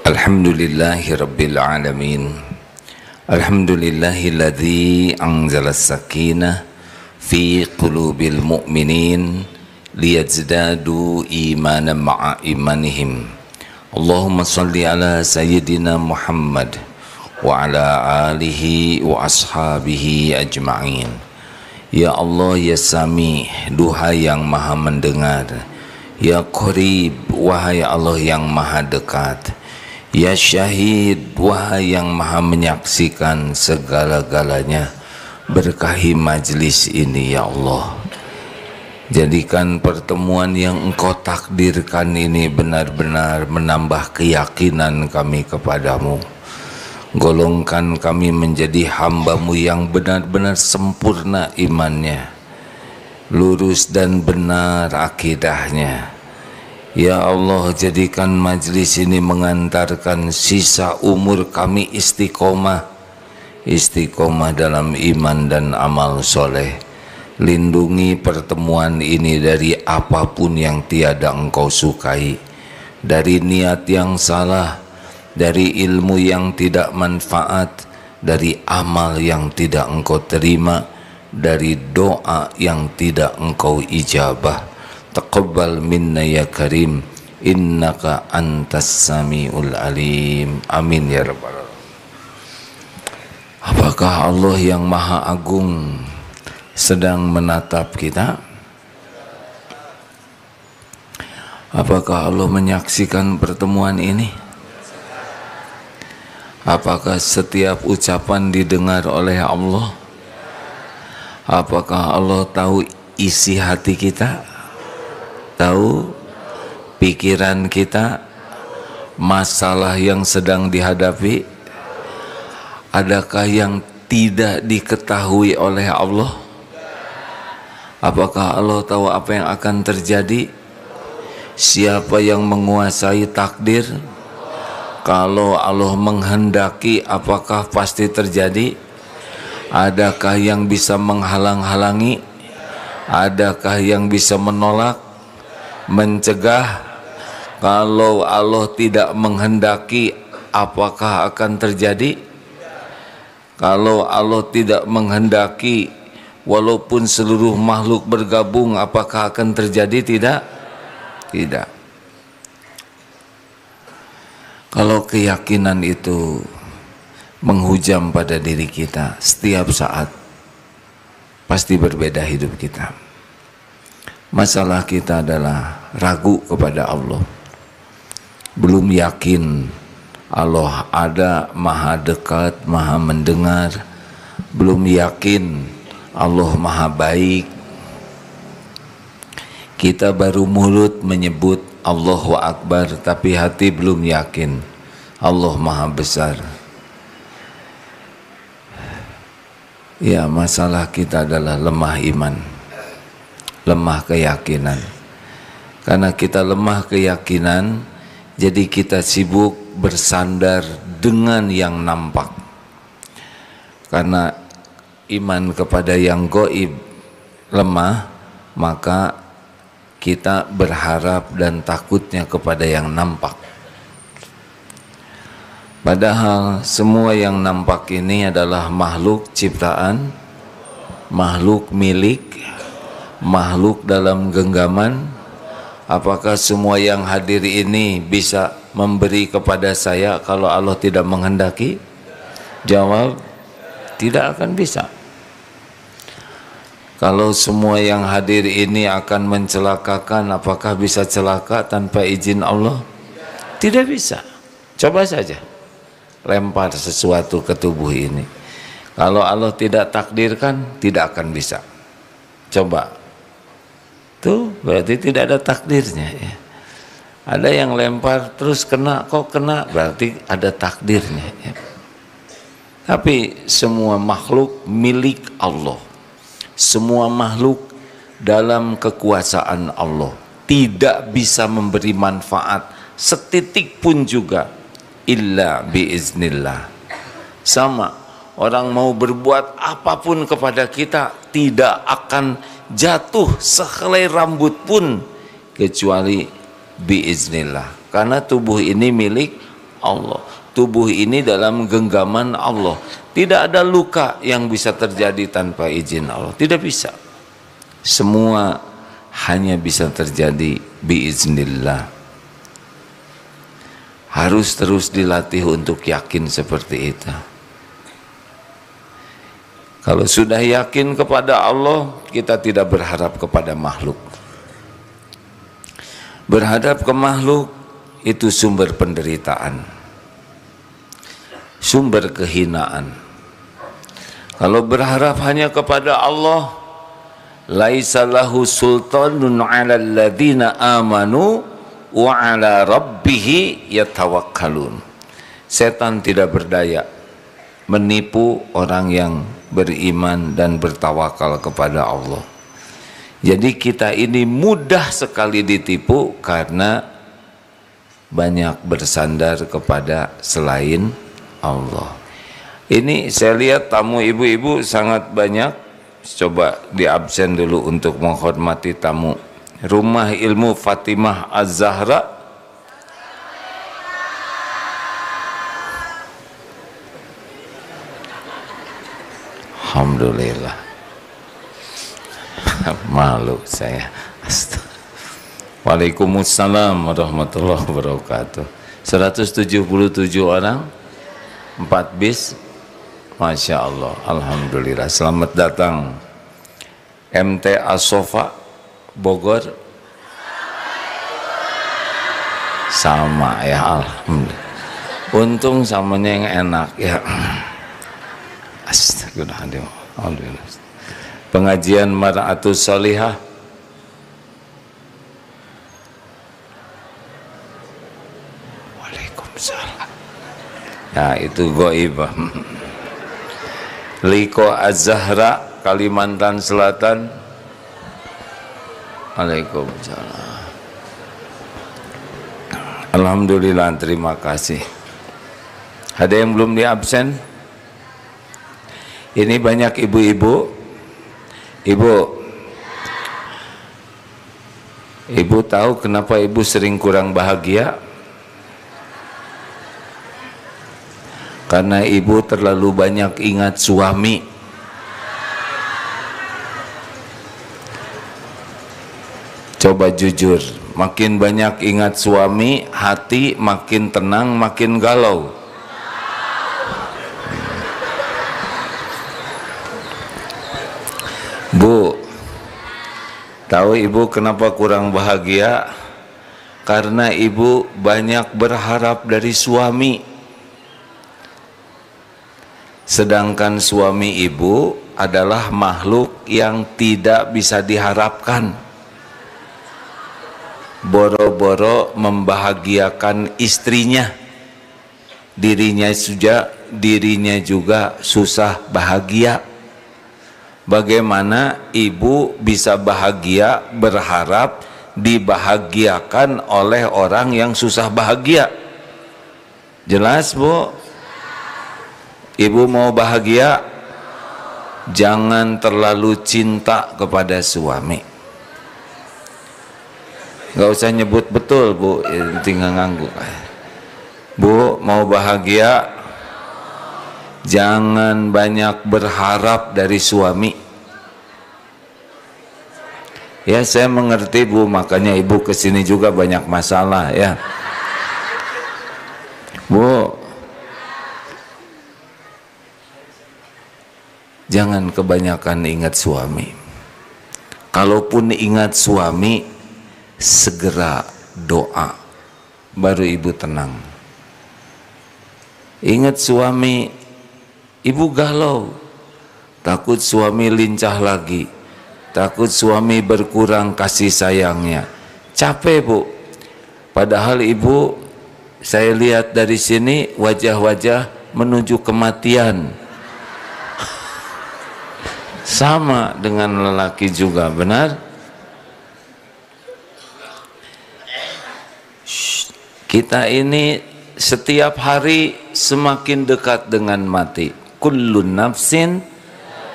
Alhamdulillahi Rabbil Alamin. Alhamdulillahilladzi anzala as-sakinah fi qulubil mu'minin liyazdadu imanan ma'a imanihim. Allahumma salli ala sayyidina Muhammad wa ala alihi wa ashabihi ajma'in. Ya Allah, ya Sami, duhai yang maha mendengar. Ya Qarib, wahai Allah yang maha dekat. Ya Syahid, wahai yang maha menyaksikan segala-galanya. Berkahi majlis ini ya Allah. Jadikan pertemuan yang Engkau takdirkan ini benar-benar menambah keyakinan kami kepadamu. Golongkan kami menjadi hamba-Mu yang benar-benar sempurna imannya, lurus dan benar akidahnya. Ya Allah, jadikan majlis ini mengantarkan sisa umur kami istiqomah dalam iman dan amal soleh. Lindungi pertemuan ini dari apapun yang tiada Engkau sukai, dari niat yang salah, dari ilmu yang tidak manfaat, dari amal yang tidak Engkau terima, dari doa yang tidak Engkau ijabah. Taqabbal minna ya karim, innaka antas samiul alim. Amin ya rabbal alamin. Apakah Allah yang maha agung sedang menatap kita? Apakah Allah menyaksikan pertemuan ini? Apakah setiap ucapan didengar oleh Allah? Apakah Allah tahu isi hati kita? Tahu pikiran kita, masalah yang sedang dihadapi? Adakah yang tidak diketahui oleh Allah? Apakah Allah tahu apa yang akan terjadi? Siapa yang menguasai takdir? Kalau Allah menghendaki, apakah pasti terjadi? Adakah yang bisa menghalang-halangi? Adakah yang bisa menolak, mencegah? Kalau Allah tidak menghendaki, apakah akan terjadi? Kalau Allah tidak menghendaki, walaupun seluruh makhluk bergabung, apakah akan terjadi? Tidak. Kalau keyakinan itu menghujam pada diri kita setiap saat, pasti berbeda hidup kita. Masalah kita adalah ragu kepada Allah, belum yakin Allah ada, maha dekat, maha mendengar, belum yakin Allah maha baik. Kita baru mulut menyebut Allahu Akbar, tapi hati belum yakin Allah maha besar. Ya, masalah kita adalah lemah iman, lemah keyakinan. Karena kita lemah keyakinan, jadi kita sibuk bersandar dengan yang nampak. Karena iman kepada yang gaib lemah, maka kita berharap dan takutnya kepada yang nampak. Padahal semua yang nampak ini adalah makhluk ciptaan, makhluk milik, makhluk dalam genggaman. Apakah semua yang hadir ini bisa memberi kepada saya kalau Allah tidak menghendaki? Jawab, tidak akan bisa. Kalau semua yang hadir ini akan mencelakakan, apakah bisa celaka tanpa izin Allah? Tidak bisa. Coba saja lempar sesuatu ke tubuh ini. Kalau Allah tidak takdirkan, tidak akan bisa. Coba. Tuh berarti tidak ada takdirnya ya. Ada yang lempar terus kena, kok kena, berarti ada takdirnya ya. Tapi semua makhluk milik Allah, semua makhluk dalam kekuasaan Allah, tidak bisa memberi manfaat setitik pun juga illa biiznillah. Sama, orang mau berbuat apapun kepada kita tidak akan jatuh sehelai rambut pun kecuali biiznillah, karena tubuh ini milik Allah. Tubuh ini dalam genggaman Allah. Tidak ada luka yang bisa terjadi tanpa izin Allah. Tidak bisa. Semua hanya bisa terjadi biiznillah. Harus terus dilatih untuk yakin seperti itu. Kalau sudah yakin kepada Allah, kita tidak berharap kepada makhluk. Berhadap ke makhluk itu sumber penderitaan, sumber kehinaan. Kalau berharap hanya kepada Allah, laisa lahu sultanun 'alal ladzina amanu wa 'ala rabbihi yatawakkalun. Setan tidak berdaya menipu orang yang beriman dan bertawakal kepada Allah. Jadi kita ini mudah sekali ditipu karena banyak bersandar kepada selain Allah. Ini saya lihat tamu ibu-ibu sangat banyak. Coba di absen dulu untuk menghormati tamu. Rumah Ilmu Fatimah Az-Zahra. Alhamdulillah. Malu saya. Waalaikumsalam warahmatullahi wabarakatuh. 177 orang, 4 bis. Masya Allah, alhamdulillah. Selamat datang MT Asofa Bogor. Sama ya, alhamdulillah. Untung samanya yang enak ya. Astagfirullahaladzim. Alhamdulillah. Pengajian Mar'atus Salihah. Waalaikumsalam. Ya itu goibah. Liko Az-Zahra Kalimantan Selatan. Waalaikumsalam. Alhamdulillah, terima kasih. Ada yang belum di absen? Ini banyak ibu-ibu. Ibu tahu kenapa ibu sering kurang bahagia? Karena ibu terlalu banyak ingat suami. Coba jujur, makin banyak ingat suami, hati makin tenang, makin galau. Bu, tahu ibu kenapa kurang bahagia? Karena ibu banyak berharap dari suami. Sedangkan suami ibu adalah makhluk yang tidak bisa diharapkan. Boro-boro membahagiakan istrinya, dirinya juga susah bahagia. Bagaimana ibu bisa bahagia berharap dibahagiakan oleh orang yang susah bahagia? Jelas Bu? Ibu mau bahagia, jangan terlalu cinta kepada suami. Gak usah nyebut betul Bu, tinggal ngangguk. Bu mau bahagia, jangan banyak berharap dari suami. Ya saya mengerti Bu, makanya ibu kesini juga banyak masalah ya. Bu, jangan kebanyakan ingat suami. Kalaupun ingat suami, segera doa, baru ibu tenang. Ingat suami, ibu galau, takut suami lincah lagi, takut suami berkurang kasih sayangnya. Capek Bu. Padahal ibu, saya lihat dari sini wajah-wajah menuju kematian. Sama dengan lelaki juga, benar? Kita ini setiap hari semakin dekat dengan mati. Kullu nafsin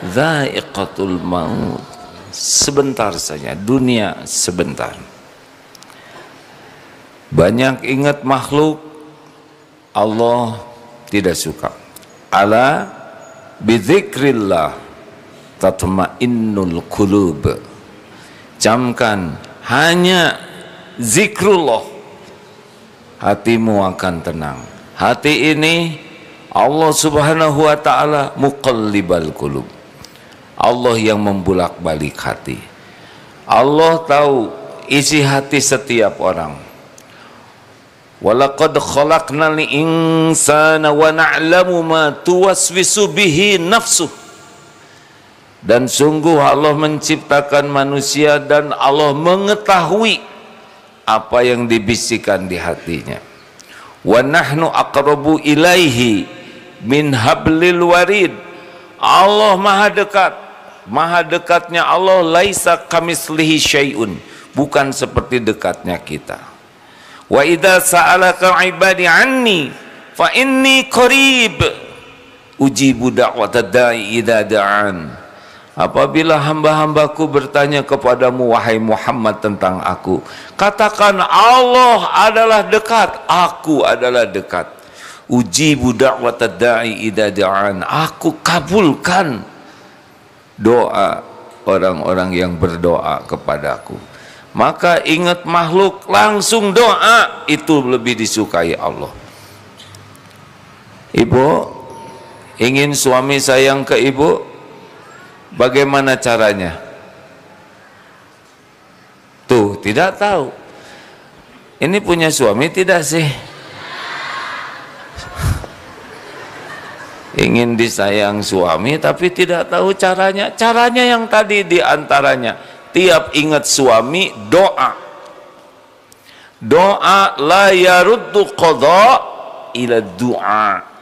dha'iqatul maut. Sebentar saja, dunia sebentar. Banyak ingat makhluk, Allah tidak suka. Ala bidzikrillah tatma'innul qulub. Camkan, hanya zikrullah hatimu akan tenang. Hati ini Allah subhanahu wa ta'ala muqallibal qulub. Allah yang membulak-balik hati. Allah tahu isi hati setiap orang. Walaqad khalaqnal insana wa na'lamu ma tuwaswisu bihi nafsuh. Dan sungguh Allah menciptakan manusia dan Allah mengetahui apa yang dibisikkan di hatinya. Wa nahnu aqrabu ilaihi min hablil warid. Allah maha dekat. Maha dekatnya Allah, laisa kamislihi syai'un, bukan seperti dekatnya kita. Wa idza sa'alaka 'ibadi 'anni fa inni qarib ujibu da'watad da'i idza da'an. Apabila hamba-hambaku bertanya kepadamu wahai Muhammad tentang aku, katakan Allah adalah dekat, aku adalah dekat. Ujibu da'watad da'i idza da'an, aku kabulkan doa orang-orang yang berdoa kepadaku. Maka ingat makhluk langsung doa, itu lebih disukai Allah. Ibu ingin suami sayang ke ibu, bagaimana caranya? Tuh, tidak tahu. Ini punya suami tidak sih? Ingin disayang suami tapi tidak tahu caranya. Caranya yang tadi diantaranya, tiap ingat suami doa. Doa la yaruddu qadha ila du'a.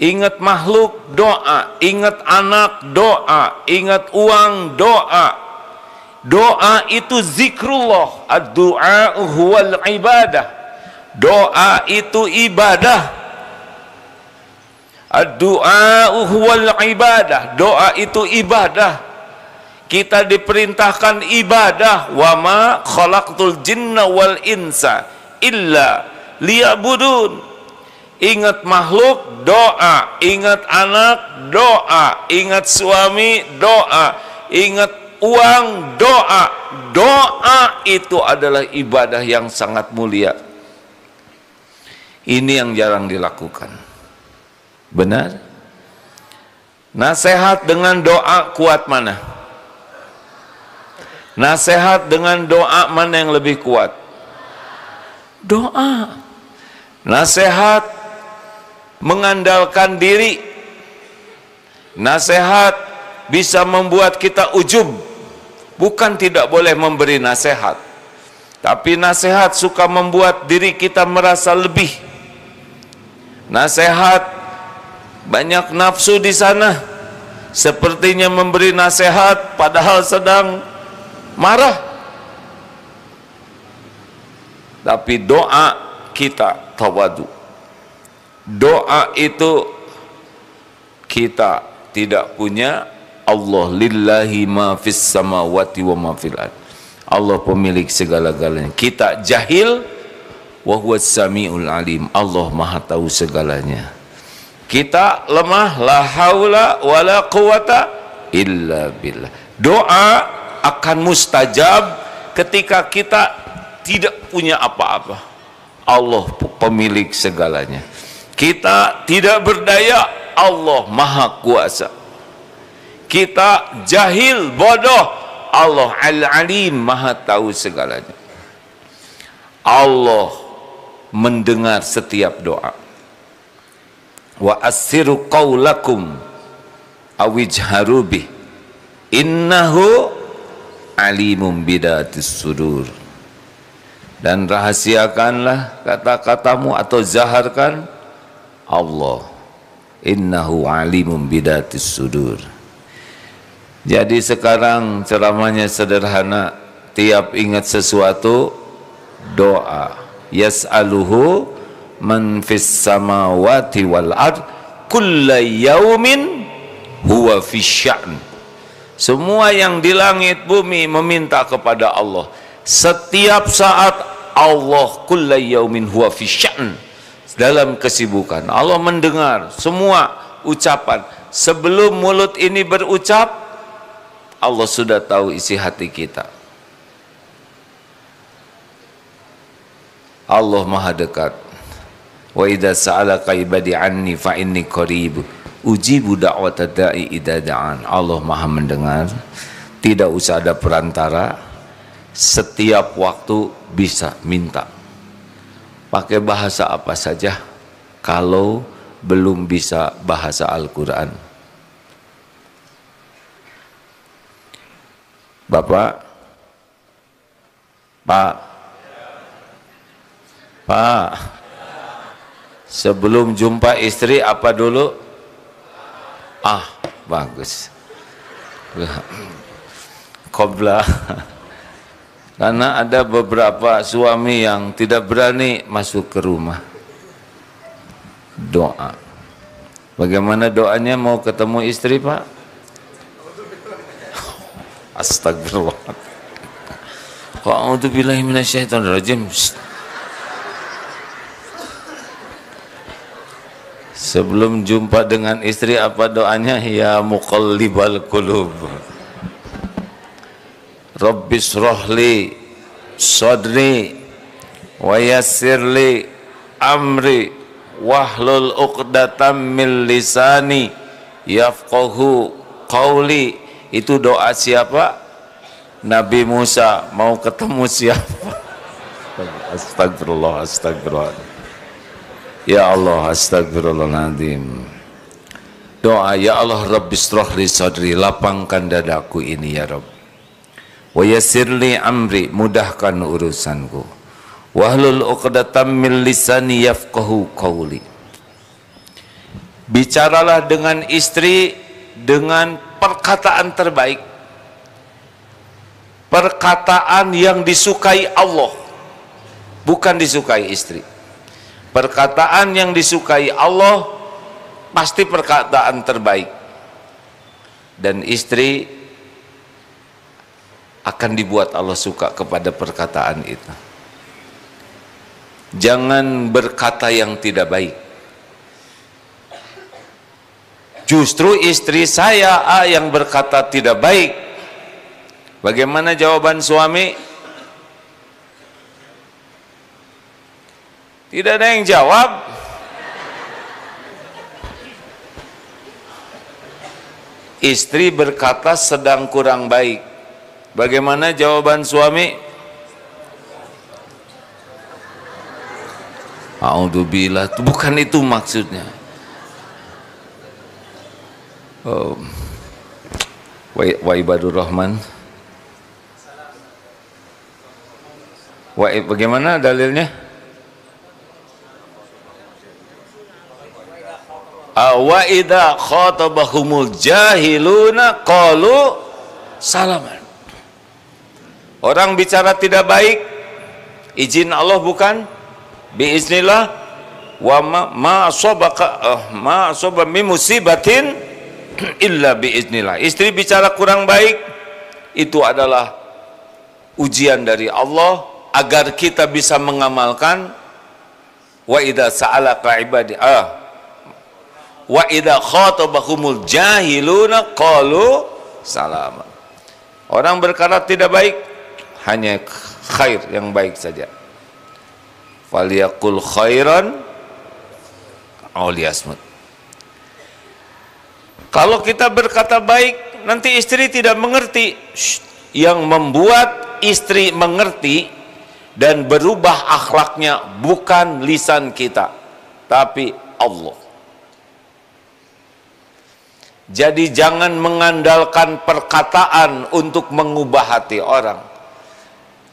Ingat makhluk doa, ingat anak doa, ingat uang doa. Doa itu zikrullah. Ad-du'a huwal ibadah. Doa itu ibadah. Ad-du'a huwal ibadah. Doa itu ibadah. Kita diperintahkan ibadah. Wa ma khalaqtul jinna wal insa illa liya'budun. Ingat makhluk doa, ingat anak doa, ingat suami doa, ingat uang doa. Doa itu adalah ibadah yang sangat mulia. Ini yang jarang dilakukan. Benar? Nasihat dengan doa kuat mana? Nasihat dengan doa mana yang lebih kuat? Doa. Nasihat mengandalkan diri. Nasihat bisa membuat kita ujub. Bukan tidak boleh memberi nasihat, tapi nasihat suka membuat diri kita merasa lebih. Nasihat banyak nafsu di sana, sepertinya memberi nasihat padahal sedang marah. Tapi doa kita tawadu. Doa itu kita tidak punya. Allah lillahi ma fis samawati wa ma fil ard. Allah pemilik segala-galanya. Kita jahil, wa huwas samiul alim. Allah maha tahu segalanya. Kita lemah, la haula wala quwata illa billah. Doa akan mustajab ketika kita tidak punya apa-apa. Allah pemilik segalanya. Kita tidak berdaya, Allah maha kuasa. Kita jahil, bodoh, Allah al-alim, maha tahu segalanya. Allah mendengar setiap doa. Wa assiru qawlakum awijharu bih innahu alimum bidatis sudur. Dan rahasiakanlah kata-katamu atau zaharkan, Allah innahu alimum bidatis sudur. Jadi sekarang ceramahnya sederhana, tiap ingat sesuatu doa. Yas'aluhu man fis samawati wal ard kulla yaumin huwa fis sya'n. Semua yang di langit bumi meminta kepada Allah. Setiap saat Allah kulla yaumin huwa fis sya'n. dalam kesibukan. Allah mendengar semua ucapan. Sebelum mulut ini berucap, Allah sudah tahu isi hati kita. Allah Maha dekat. Wa idza sa'alaka ibadi anni fa inni qarib ujibu da'watad da'i idza da'an. Allah Maha mendengar, tidak usah ada perantara, setiap waktu bisa minta. Pakai bahasa apa saja kalau belum bisa bahasa Al-Qur'an. Bapak, Pak, sebelum jumpa istri apa dulu? Bagus. Qobla. Karena ada beberapa suami yang tidak berani masuk ke rumah. Doa. Bagaimana doanya mau ketemu istri, Pak? Astagfirullah. A'udzubillahi minasyaitonirrajim. Sebelum jumpa dengan istri apa doanya? Ya muqallibal qulub, Rabbis rohli sadri wa yassirli amri wahlul uqdatam min lisani yafqahu qawli. Itu doa siapa? Nabi Musa mau ketemu siapa? Astagfirullah, astagfirullah. Ya Allah, astagfirullahaladzim. Doa, ya Allah, Rabbis rohli sadri, lapangkan dadaku ini ya Rabb. Wa yassirli amri, mudahkan urusanku. Wahlul uqdatam min lisani yafqahu qawli. Bicaralah dengan istri dengan perkataan terbaik, perkataan yang disukai Allah, bukan disukai istri. Perkataan yang disukai Allah pasti perkataan terbaik, dan istri akan dibuat Allah suka kepada perkataan itu. Jangan berkata yang tidak baik. Justru istri saya yang berkata tidak baik. Bagaimana jawaban suami? Tidak ada yang jawab. Istri berkata sedang kurang baik. Bagaimana jawaban suami? A'udzubillah, bukan itu maksudnya. Wa ibadur rahman. Bagaimana dalilnya? Wa idza khatabahumul jahiluna qalu salaman. Orang bicara tidak baik, izin Allah bukan? Biiznillah. Wa ma asaba min musibatin illa biiznillah. Istri bicara kurang baik, itu adalah ujian dari Allah agar kita bisa mengamalkan. Wa idza sa'alaka ibadi wa idza khatabahumul jahiluna qalu salama. Orang berkata tidak baik, hanya khair, yang baik saja. Falyaqul khairan aw liyasmut. Kalau kita berkata baik, nanti istri tidak mengerti. Yang membuat istri mengerti dan berubah akhlaknya bukan lisan kita, tapi Allah. Jadi jangan mengandalkan perkataan untuk mengubah hati orang.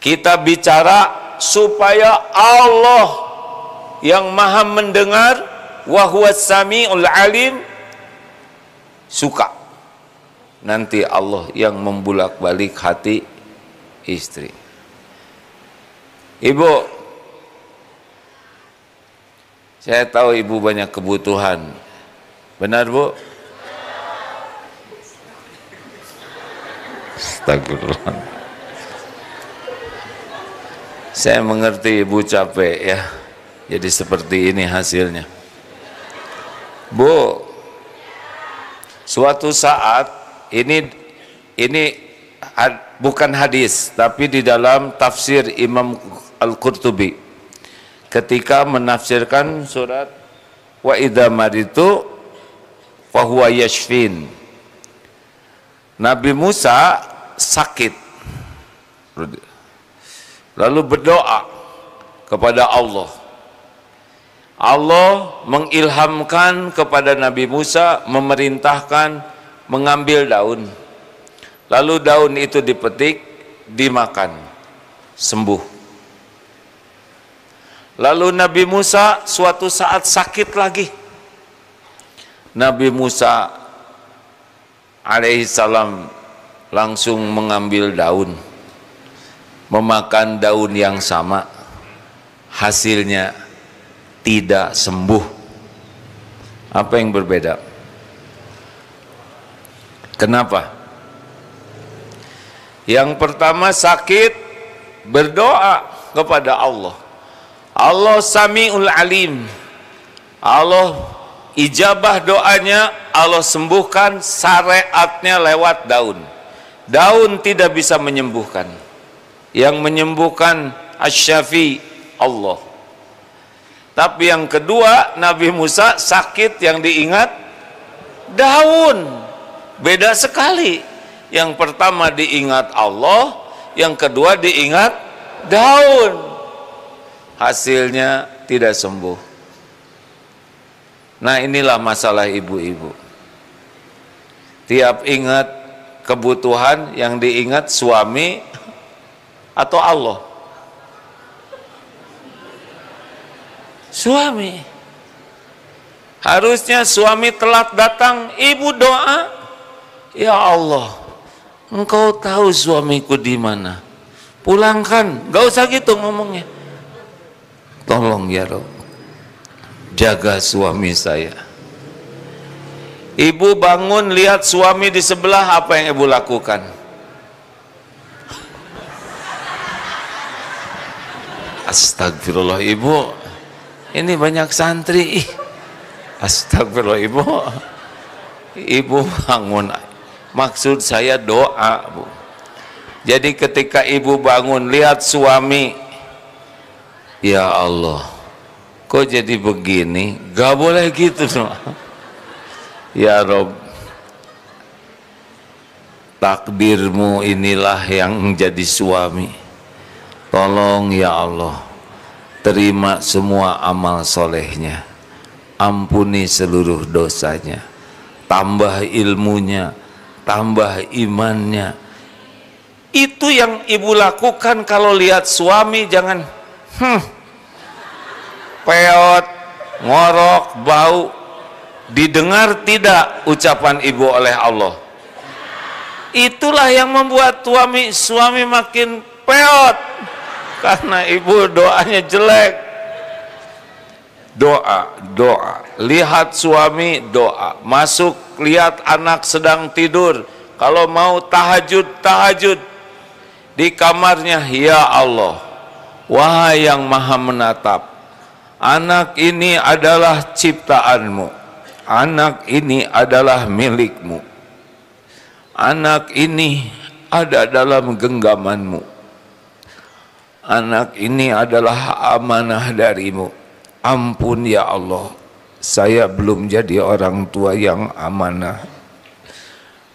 Kita bicara supaya Allah yang maha mendengar, wa huwas sami'ul alim, suka. Nanti Allah yang membulak-balik hati istri. Ibu, saya tahu ibu banyak kebutuhan. Benar, Bu? Astagfirullah. Saya mengerti ibu capek ya. Jadi seperti ini hasilnya. Bu, suatu saat ini bukan hadis, tapi di dalam tafsir Imam Al-Qurtubi ketika menafsirkan surat wa idza maritu fa huwa yashfin. Nabi Musa sakit, lalu berdoa kepada Allah. Allah mengilhamkan kepada Nabi Musa, memerintahkan mengambil daun. Lalu daun itu dipetik, dimakan, sembuh. Lalu Nabi Musa suatu saat sakit lagi. Nabi Musa alaihissalam langsung mengambil daun, memakan daun yang sama, hasilnya tidak sembuh. Apa yang berbeda? Kenapa? Yang pertama sakit, berdoa kepada Allah. Allah Sami'ul Alim. Allah ijabah doanya, Allah sembuhkan, syariatnya lewat daun. Daun tidak bisa menyembuhkan. Yang menyembuhkan Asy-Syafi Allah. Tapi yang kedua, Nabi Musa sakit, yang diingat daun. Beda sekali. Yang pertama diingat Allah, yang kedua diingat daun. Hasilnya tidak sembuh. Nah, inilah masalah ibu-ibu. Tiap ingat kebutuhan, yang diingat suami atau Allah? Suami. Harusnya suami telat datang, ibu doa, ya Allah, Engkau tahu suamiku di mana, pulangkan. Gak usah gitu ngomongnya. Tolong ya Rob, jaga suami saya. Ibu bangun lihat suami di sebelah, apa yang ibu lakukan? Astagfirullah ibu, ini banyak santri. Astagfirullah ibu. Ibu bangun, maksud saya doa, Bu. Jadi ketika ibu bangun lihat suami, ya Allah, kok jadi begini? Gak boleh gitu no. Ya Rob, takdirmu inilah yang menjadi suami. Tolong ya Allah, terima semua amal solehnya, ampuni seluruh dosanya, tambah ilmunya, tambah imannya. Itu yang ibu lakukan kalau lihat suami. Jangan peot, ngorok, bau. Didengar tidak ucapan ibu oleh Allah? Itulah yang membuat suami makin peot, karena ibu doanya jelek. Doa. Lihat suami, doa. Masuk, lihat anak sedang tidur, kalau mau tahajud di kamarnya. Ya Allah, wahai yang maha menatap, anak ini adalah ciptaanmu, anak ini adalah milikmu, anak ini ada dalam genggamanmu, anak ini adalah amanah darimu. Ampun ya Allah, saya belum jadi orang tua yang amanah.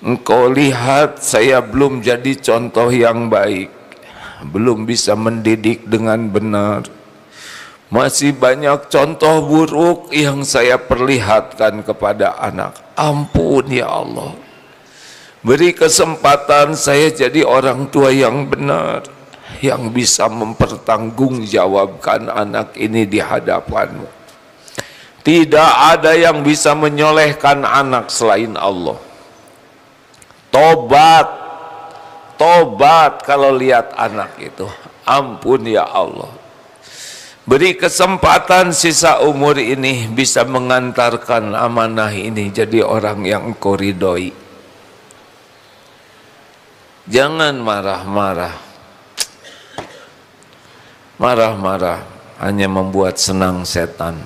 Engkau lihat saya belum jadi contoh yang baik, belum bisa mendidik dengan benar. Masih banyak contoh buruk yang saya perlihatkan kepada anak. Ampun ya Allah, beri kesempatan saya jadi orang tua yang benar, yang bisa mempertanggungjawabkan anak ini di hadapanmu. Tidak ada yang bisa menyolehkan anak selain Allah. Tobat kalau lihat anak itu. Ampun ya Allah, beri kesempatan sisa umur ini bisa mengantarkan amanah ini jadi orang yang Engkau ridhoi. Jangan marah-marah. hanya membuat senang setan.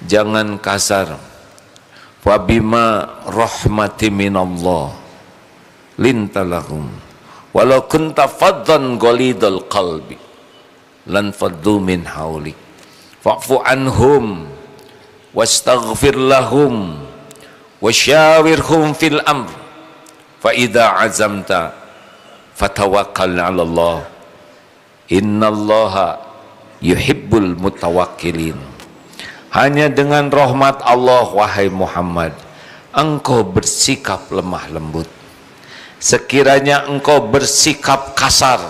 Jangan kasar. Wabima rahmati minallah lintalahum walau kunta faddan ghalidul qalbi lan faddu min haulik fa'fu anhum wastaghfir lahum wasyawirhum fil amr fa idza azamta fatawakkal 'ala Allah innallaha yuhibbul mutawakkilin. Hanya dengan rahmat Allah wahai Muhammad engkau bersikap lemah lembut. Sekiranya engkau bersikap kasar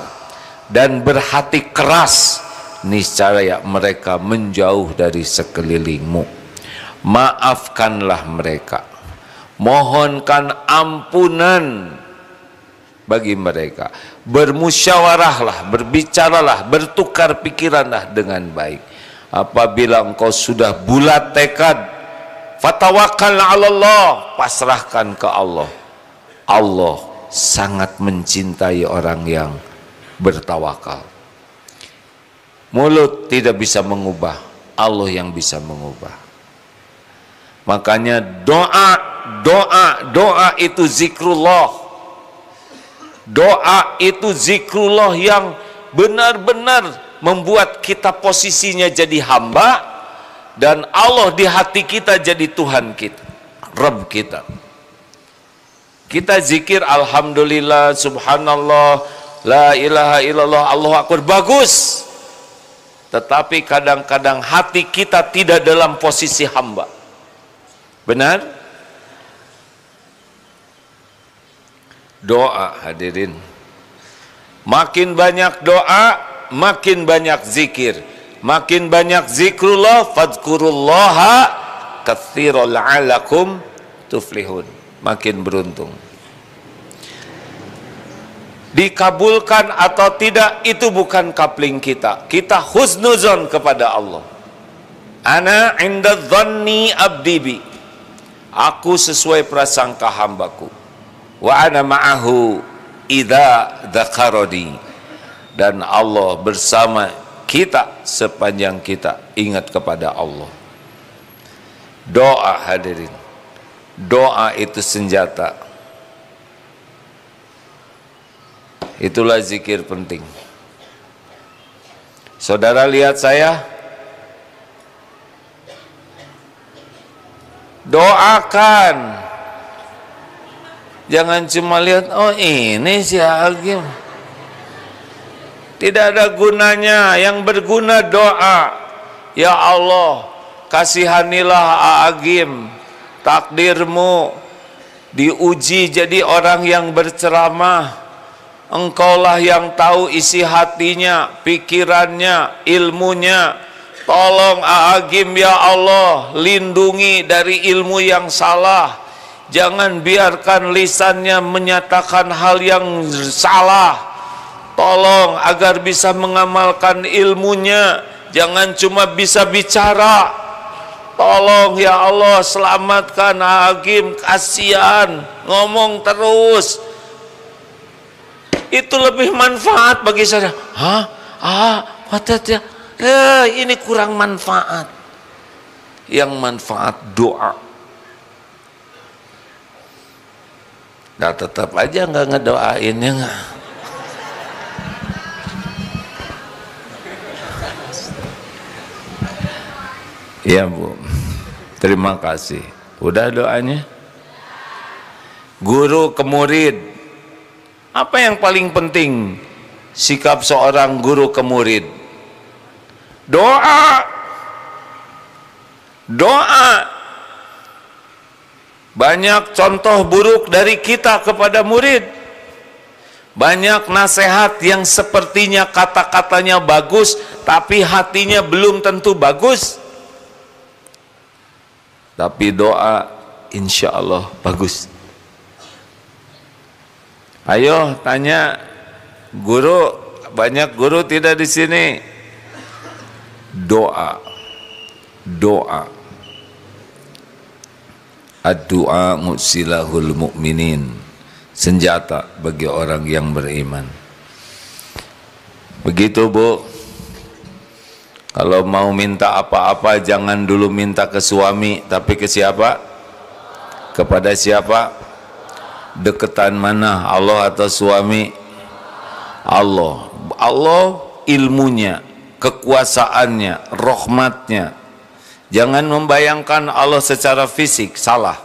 dan berhati keras, niscaya mereka menjauh dari sekelilingmu. Maafkanlah mereka, mohonkan ampunan bagi mereka, bermusyawarahlah, berbicaralah, bertukar pikiranlah dengan baik. Apabila engkau sudah bulat tekad, fatawakkal 'ala Allah, pasrahkan ke Allah. Allah sangat mencintai orang yang bertawakal. Mulut tidak bisa mengubah, Allah yang bisa mengubah. Makanya doa itu zikrullah. Doa itu zikrullah yang benar-benar membuat kita posisinya jadi hamba dan Allah di hati kita jadi Tuhan kita, Rabb kita. Kita zikir alhamdulillah, subhanallah, la ilaha illallah, Allahu akbar, bagus. Tetapi kadang-kadang hati kita tidak dalam posisi hamba. Benar? Doa hadirin. Makin banyak doa, makin banyak zikir. Makin banyak zikrullah, fadkurullaha katsiran la'allakum tuflihun. Makin beruntung. Dikabulkan atau tidak itu bukan kapling kita. Kita husnuzon kepada Allah. Ana inda dhanni abdi bi. Aku sesuai prasangka hambaku. Wa ana ma'ahu idza dzakarani. Dan Allah bersama kita sepanjang kita ingat kepada Allah. Doa hadirin. Doa itu senjata. Itulah zikir penting. Saudara lihat saya. Doakan. Jangan cuma lihat, oh ini si Agim. Tidak ada gunanya. Yang berguna doa. Ya Allah, kasihanilah Agim. Takdirmu diuji jadi orang yang berceramah. Engkaulah yang tahu isi hatinya, pikirannya, ilmunya. Tolong Agim ya Allah, lindungi dari ilmu yang salah. Jangan biarkan lisannya menyatakan hal yang salah. Tolong agar bisa mengamalkan ilmunya. Jangan cuma bisa bicara. Tolong ya Allah, selamatkan Agim, kasihan, ngomong terus. Itu lebih manfaat bagi saya. Ini kurang manfaat. Yang manfaat doa. Nah tetap aja nggak ngedoain ya nggak. Ya Bu, terima kasih. Udah doanya? Guru ke murid. Apa yang paling penting sikap seorang guru ke murid? Doa. Doa. Banyak contoh buruk dari kita kepada murid. Banyak nasihat yang sepertinya kata-katanya bagus, tapi hatinya belum tentu bagus. Tapi doa insya Allah bagus. Ayo tanya guru, banyak guru tidak di sini. Doa, doa. Ad-du'a mu'silahul mu'minin. Senjata bagi orang yang beriman. Begitu Bu. Kalau mau minta apa-apa jangan dulu minta ke suami, tapi ke siapa? Kepada siapa? Deketan mana, Allah atau suami? Allah. Allah ilmunya, kekuasaannya, rahmatnya. Jangan membayangkan Allah secara fisik, salah.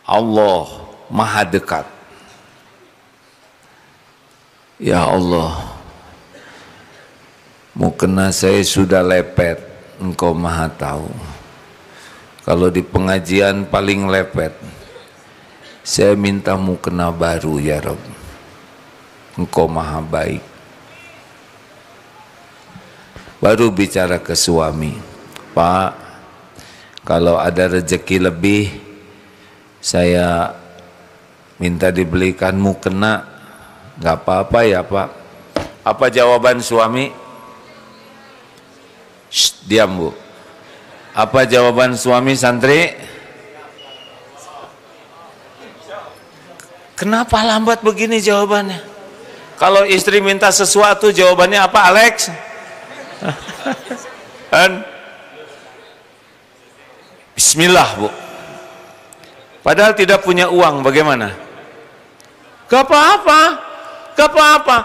Allah maha dekat. Ya Allah, mukena saya sudah lepet, Engkau maha tahu. Kalau di pengajian paling lepet, saya minta mukena baru ya Rabb. Engkau maha baik. Baru bicara ke suami, Pak, kalau ada rezeki lebih, saya minta dibelikan mukena. Nggak apa-apa ya Pak. Apa jawaban suami? Shh, diam Bu. Apa jawaban suami santri? Kenapa lambat begini jawabannya? Kalau istri minta sesuatu jawabannya apa Alex? Kan? Bismillah Bu. Padahal tidak punya uang, bagaimana? Gak apa-apa, gak apa-apa.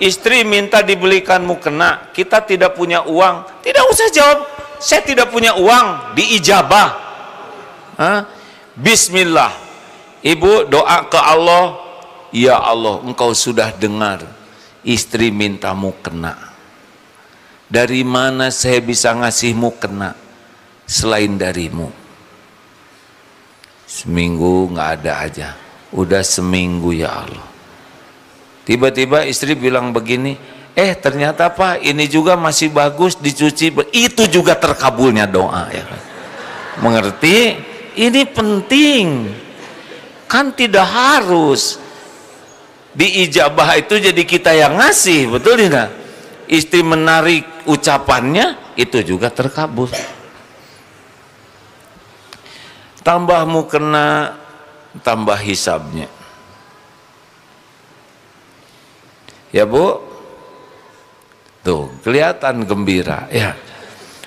Istri minta dibelikan mukena, kita tidak punya uang, tidak usah jawab saya tidak punya uang, diijabah. Bismillah. Ibu doa ke Allah, ya Allah, Engkau sudah dengar istri minta mukena. Dari mana saya bisa ngasih mukena selain darimu? Seminggu nggak ada aja, udah seminggu ya Allah. Tiba-tiba istri bilang begini, ternyata Pak ini juga masih bagus dicuci, itu juga terkabulnya doa ya kan? Mengerti? Ini penting, kan tidak harus diijabah itu jadi kita yang ngasih, betul tidak? Istri menarik ucapannya itu juga terkabul. Tambah mukena, tambah hisabnya. Ya Bu, tuh kelihatan gembira ya.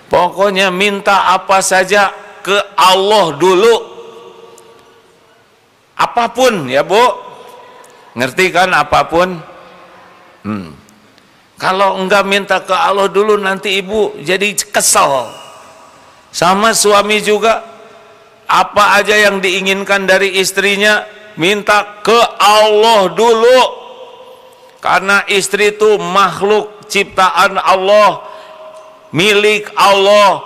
Pokoknya minta apa saja ke Allah dulu, apapun ya Bu, ngerti kan apapun? Kalau enggak minta ke Allah dulu nanti ibu jadi kesel. Sama suami juga, apa aja yang diinginkan dari istrinya minta ke Allah dulu. Karena istri itu makhluk ciptaan Allah, milik Allah,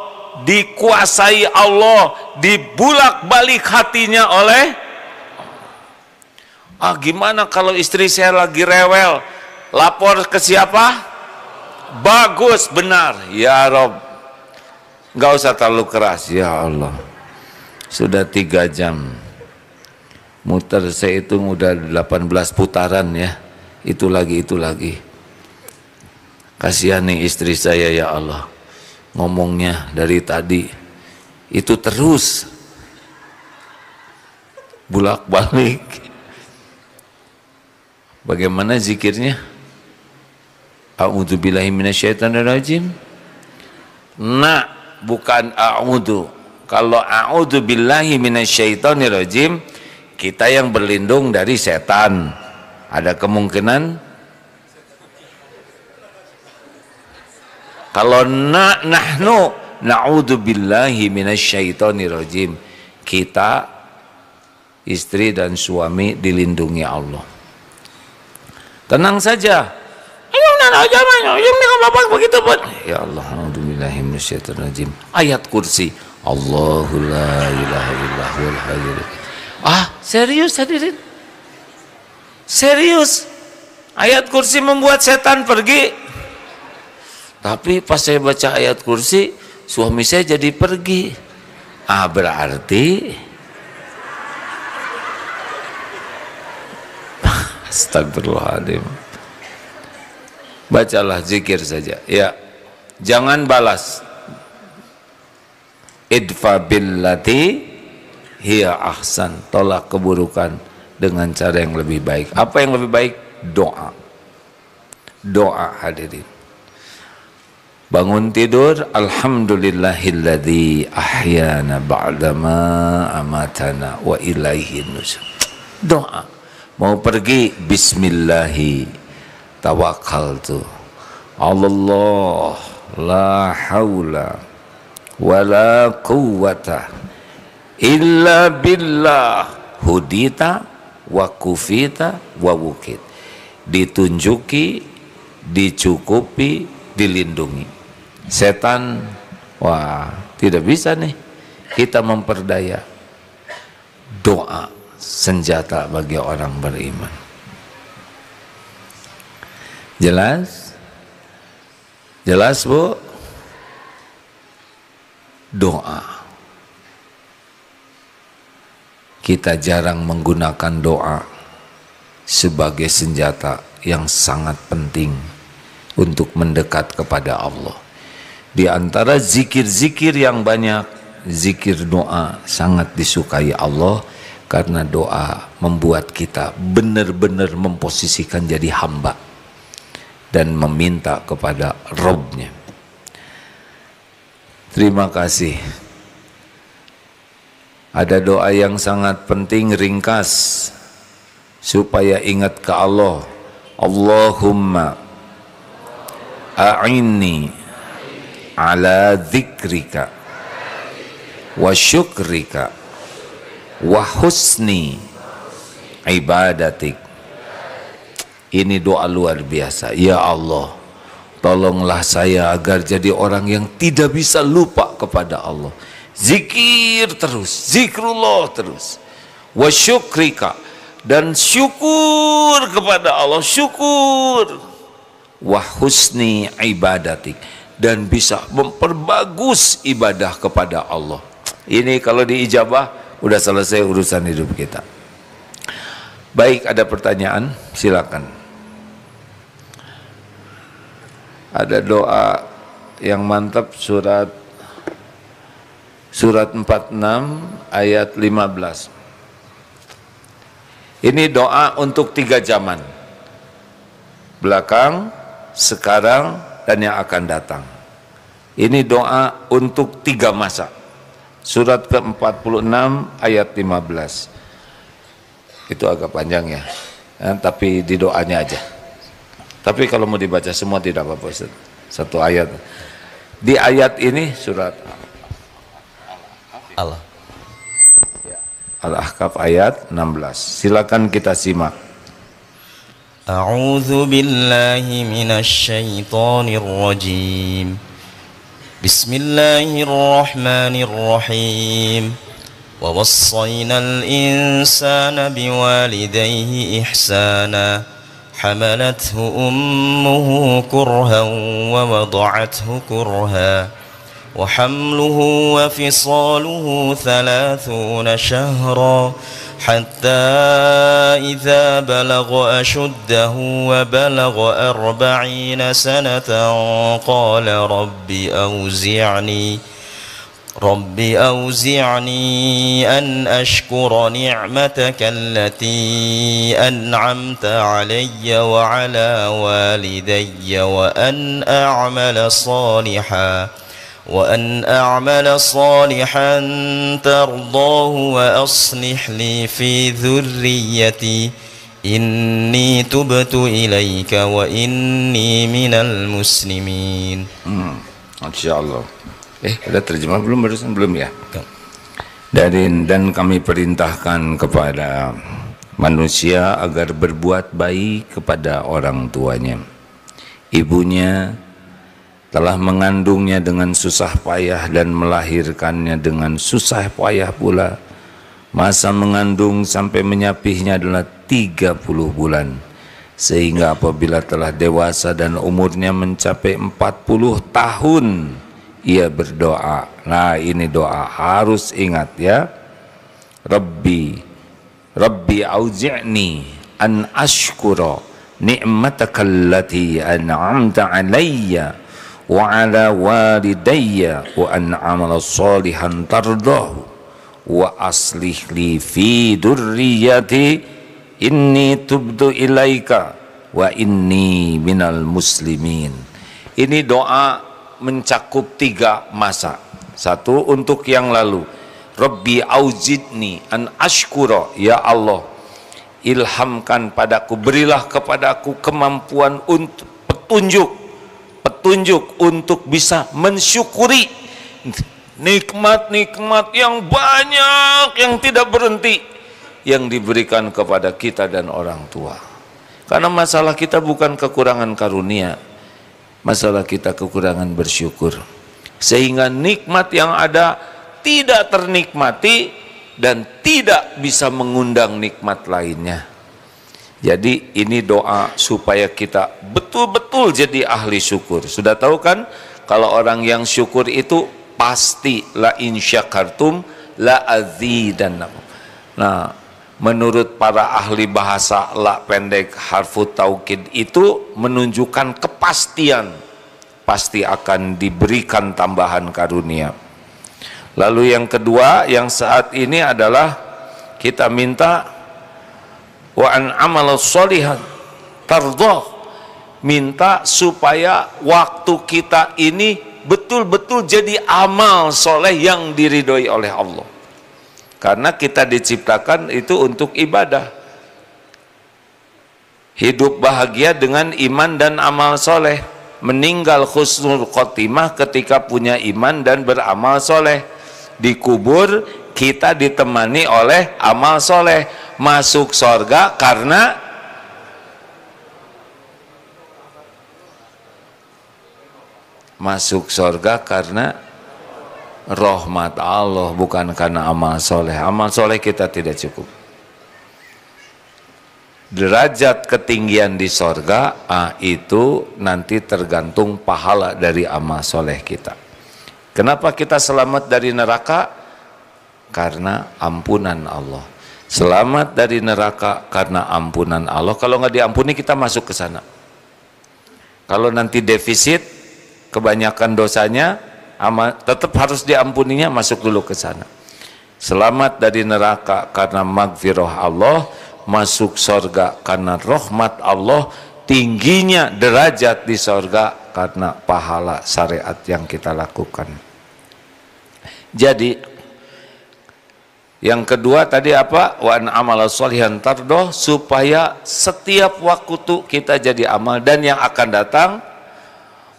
dikuasai Allah, dibulak-balik hatinya oleh gimana kalau istri saya lagi rewel, lapor ke siapa? Bagus, benar ya Rob, nggak usah terlalu keras ya Allah. Sudah 3 jam muter, saya hitung udah 18 putaran ya. Itu lagi kasihan nih istri saya ya Allah, ngomongnya dari tadi itu terus bulak-balik. Bagaimana zikirnya? A'udzubillahi minasyaitonirrajim. Nah, bukan a'udzu. Kalau a'udzubillahi minasyaitonirrajim, kita yang berlindung dari setan. Ada kemungkinan kalau nahnu na'udzubillahi minasyaitonirrajim, kita istri dan suami dilindungi Allah. Tenang saja. Ya Allah, a'udzubillahi minasyaitonirrajim. Ayat kursi, Allahu la ilaha illa huwal hayyul. Serius hadirin? Serius, ayat kursi membuat setan pergi. Tapi pas saya baca ayat kursi, suami saya jadi pergi. Berarti astagfirullahaladzim. Bacalah zikir saja ya, jangan balas. Idfa billati hiya ahsan, tolak keburukan dengan cara yang lebih baik. Apa yang lebih baik? Doa. Doa hadirin. Bangun tidur, alhamdulillahilladzi ahyana ba'dama amatana wa ilaihin nusyur. Doa. Mau pergi, bismillahi tawakkaltu. Allah la haula wala quwwata illa billah. Hudita wa kufita wa wukit. Ditunjuki, dicukupi, dilindungi. Setan, wah, tidak bisa nih kita memperdaya. Doa senjata bagi orang beriman. Jelas? Jelas, Bu? Doa. Kita jarang menggunakan doa sebagai senjata yang sangat penting untuk mendekat kepada Allah. Di antara zikir-zikir yang banyak, zikir doa sangat disukai Allah, karena doa membuat kita benar-benar memposisikan jadi hamba dan meminta kepada Rabb-Nya. Terima kasih. Ada doa yang sangat penting, ringkas, supaya ingat ke Allah. Allahumma a'inni ala dzikrika wa syukrika wa husni ibadatik. Ini doa luar biasa. Ya Allah, tolonglah saya agar jadi orang yang tidak bisa lupa kepada Allah. Zikir terus, zikrullah terus. Wa syukrika, dan syukur kepada Allah, syukur. Wa husni ibadatik, dan bisa memperbagus ibadah kepada Allah. Ini kalau diijabah, udah selesai urusan hidup kita. Baik, ada pertanyaan? Silakan. Ada doa yang mantap, surat 46 ayat 15. Ini doa untuk 3 zaman. Belakang, sekarang, dan yang akan datang. Ini doa untuk 3 masa. Surat ke-46 ayat 15. Itu agak panjang ya, tapi di doanya aja. Tapi kalau mau dibaca semua tidak apa-apa, Ustaz. 1 ayat. Di ayat ini surat Al-Ahqaf ayat 16. Silakan kita simak. A'udzu billahi minasy syaithanir rajim. Bismillahirrahmanirrahim. Wa wassaynal insana biwalidayhi ihsana. Hamalathu ummuhu kurhan wa wada'athu kurha. وحمله وفصاله 30 شهرا حتى إذا بلغ أشده وبلغ 40 سنة قال رب أوزعني أن أشكر نعمتك التي أنعمت علي وعلى والدي وأن أعمل صالحا ترضاه وأصلح لي في ذريتي إني تبت إليك وإني من المسلمين. Masya Allah. Ada terjemah belum? Barusan belum ya? Dan kami perintahkan kepada manusia agar berbuat baik kepada orang tuanya. Ibunya telah mengandungnya dengan susah payah dan melahirkannya dengan susah payah pula. Masa mengandung sampai menyapihnya adalah 30 bulan. Sehingga apabila telah dewasa dan umurnya mencapai 40 tahun, ia berdoa. Nah, ini doa harus ingat ya. Rabbi auzi'ni an ashkura ni'matakallati an'amta alayya wa ala walidayya wa an amala salihan tardahu wa aslih li fi durriyati inni tubtu ilaika wa inni minal muslimin. Ini doa mencakup 3 masa. Satu, untuk yang lalu, Rabbi auzidni an ashkura, ya Allah ilhamkan padaku, berilah kepadaku kemampuan untuk petunjuk untuk bisa mensyukuri nikmat-nikmat yang banyak yang tidak berhenti yang diberikan kepada kita dan orang tua. Karena masalah kita bukan kekurangan karunia, masalah kita kekurangan bersyukur, sehingga nikmat yang ada tidak ternikmati dan tidak bisa mengundang nikmat lainnya. Jadi ini doa supaya kita betul-betul jadi ahli syukur. Sudah tahu kan, kalau orang yang syukur itu pasti la in syakartum la azidannakum. Nah, menurut para ahli bahasa, la pendek harfu taukid itu menunjukkan kepastian, pasti akan diberikan tambahan karunia. Lalu yang kedua yang saat ini adalah kita minta wa an amal sholihan tardha, minta supaya waktu kita ini betul-betul jadi amal soleh yang diridhoi oleh Allah. Karena kita diciptakan itu untuk ibadah, hidup bahagia dengan iman dan amal soleh, meninggal husnul khotimah ketika punya iman dan beramal soleh, dikubur kita ditemani oleh amal soleh, masuk sorga karena rahmat Allah, bukan karena amal soleh. Amal soleh kita tidak cukup. Derajat ketinggian di sorga itu nanti tergantung pahala dari amal soleh kita. Kenapa kita selamat dari neraka? Karena ampunan Allah. Selamat dari neraka karena ampunan Allah. Kalau nggak diampuni kita masuk ke sana. Kalau nanti defisit, kebanyakan dosanya, tetap harus diampuninya, masuk dulu ke sana. Selamat dari neraka karena magfirah Allah, masuk sorga karena rahmat Allah, tingginya derajat di sorga karena pahala syariat yang kita lakukan. Jadi yang kedua tadi apa? Wa an amala sholihan tardoh, supaya setiap waktu kita jadi amal. Dan yang akan datang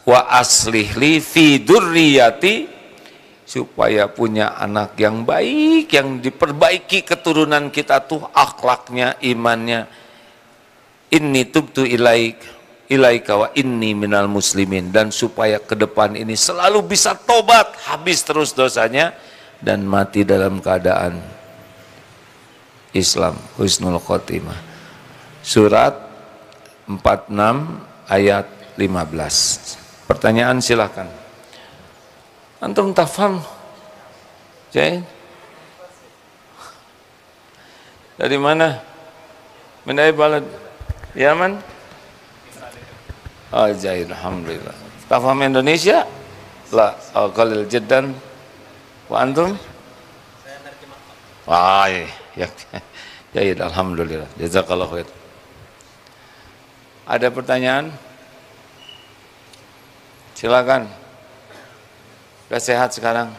wa aslihli fi dzurriyyati, supaya punya anak yang baik, yang diperbaiki keturunan kita tuh akhlaknya, imannya. Inni tubtu ilaika wa inni minal muslimin, dan supaya ke depan ini selalu bisa tobat, habis terus dosanya dan mati dalam keadaan Islam, husnul khotimah. Surat 46 ayat 15. Pertanyaan silakan. Antum tafham? Jai? Dari mana? Min ay balad? Yaman? Oh, Jai, alhamdulillah. Tafham Indonesia? La, qalil jiddan. Wa antum? Wah, ya. Jai, alhamdulillah. Jazakallah khair. Ada pertanyaan? Silakan. Sudah sehat sekarang?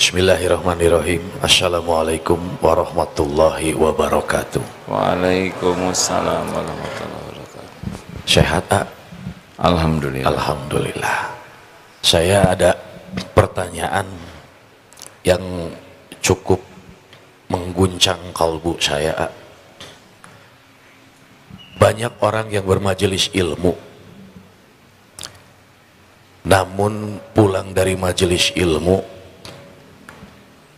Bismillahirrahmanirrahim. Assalamualaikum warahmatullahi wabarakatuh. Waalaikumsalam warahmatullahi wabarakatuh. Sehat, A? Alhamdulillah. Alhamdulillah. Saya ada pertanyaan yang cukup mengguncang kalbu saya, A. Banyak orang yang bermajelis ilmu, namun pulang dari majelis ilmu,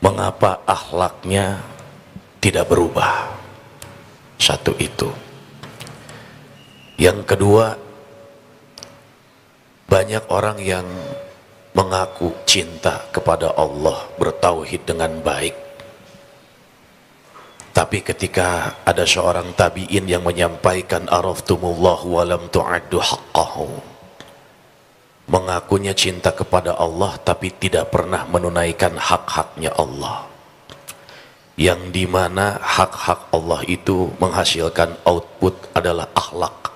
mengapa akhlaknya tidak berubah? Satu itu. Yang kedua, banyak orang yang mengaku cinta kepada Allah, bertauhid dengan baik, tapi ketika ada seorang tabi'in yang menyampaikan araftumullah walam tu'addu haqqahu, mengakunya cinta kepada Allah tapi tidak pernah menunaikan hak-haknya Allah. yang dimana hak-hak Allah itu menghasilkan output adalah akhlak.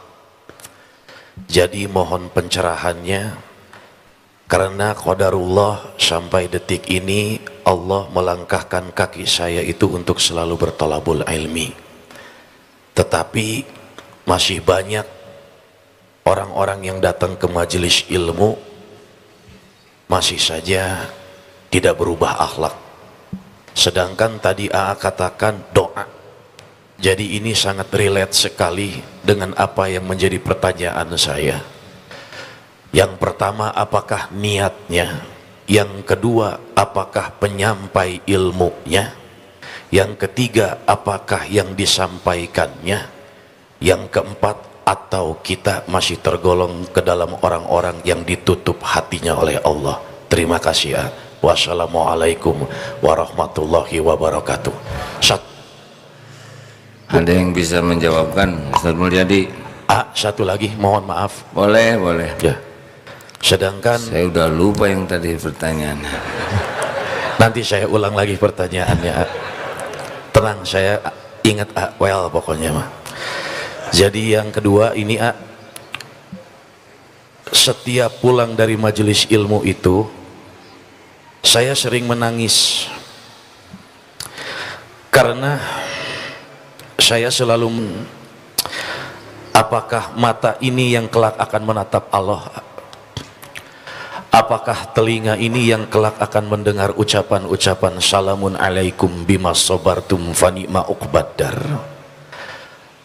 Jadi mohon pencerahannya, karena qadarullah sampai detik ini Allah melangkahkan kaki saya itu untuk selalu bertolabul ilmi. Tetapi masih banyak orang-orang yang datang ke majelis ilmu masih saja tidak berubah akhlak. Sedangkan tadi AA katakan doa. Jadi ini sangat relate sekali dengan apa yang menjadi pertanyaan saya. Yang pertama, apakah niatnya? Yang kedua, apakah penyampai ilmunya? Yang ketiga, apakah yang disampaikannya? Yang keempat, atau kita masih tergolong ke dalam orang-orang yang ditutup hatinya oleh Allah? Terima kasih ya. Wassalamualaikum warahmatullahi wabarakatuh. Ada yang bisa menjawabkan, Ustaz Mulyadi? Satu lagi, mohon maaf. Boleh, boleh. Ya. Sedangkan saya udah lupa yang tadi pertanyaan. Nanti saya ulang lagi pertanyaannya. Tenang, saya ingat well pokoknya mah. Jadi yang kedua ini setiap pulang dari majelis ilmu itu saya sering menangis karena saya selalu apakah mata ini yang kelak akan menatap Allah? Apakah telinga ini yang kelak akan mendengar ucapan-ucapan salamun alaikum bima sabartum fani'ma uqbaddar?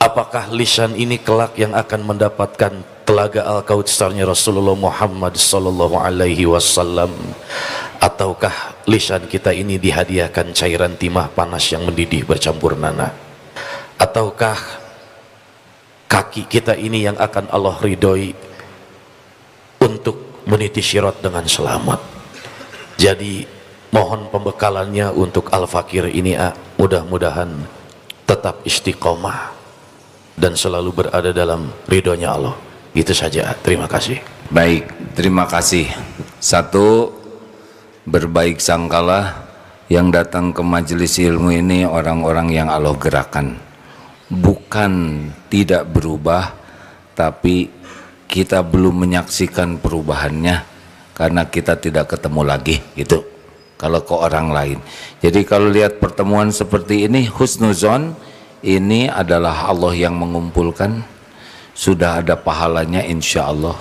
Apakah lisan ini kelak yang akan mendapatkan telaga al-kautsarnya Rasulullah Muhammad sallallahu alaihi wasallam? Ataukah lisan kita ini dihadiahkan cairan timah panas yang mendidih bercampur nanah? Ataukah kaki kita ini yang akan Allah ridhoi untuk meniti sirat dengan selamat? Jadi mohon pembekalannya untuk Al-Fakir ini mudah-mudahan tetap istiqomah dan selalu berada dalam ridhonya Allah. Itu saja, terima kasih. Baik, terima kasih. Satu, berbaik sangkalah yang datang ke majelis ilmu ini orang-orang yang Allah gerakan. Bukan tidak berubah, tapi kita belum menyaksikan perubahannya karena kita tidak ketemu lagi gitu kalau ke orang lain. Jadi kalau lihat pertemuan seperti ini, husnuzon, ini adalah Allah yang mengumpulkan, sudah ada pahalanya insya Allah.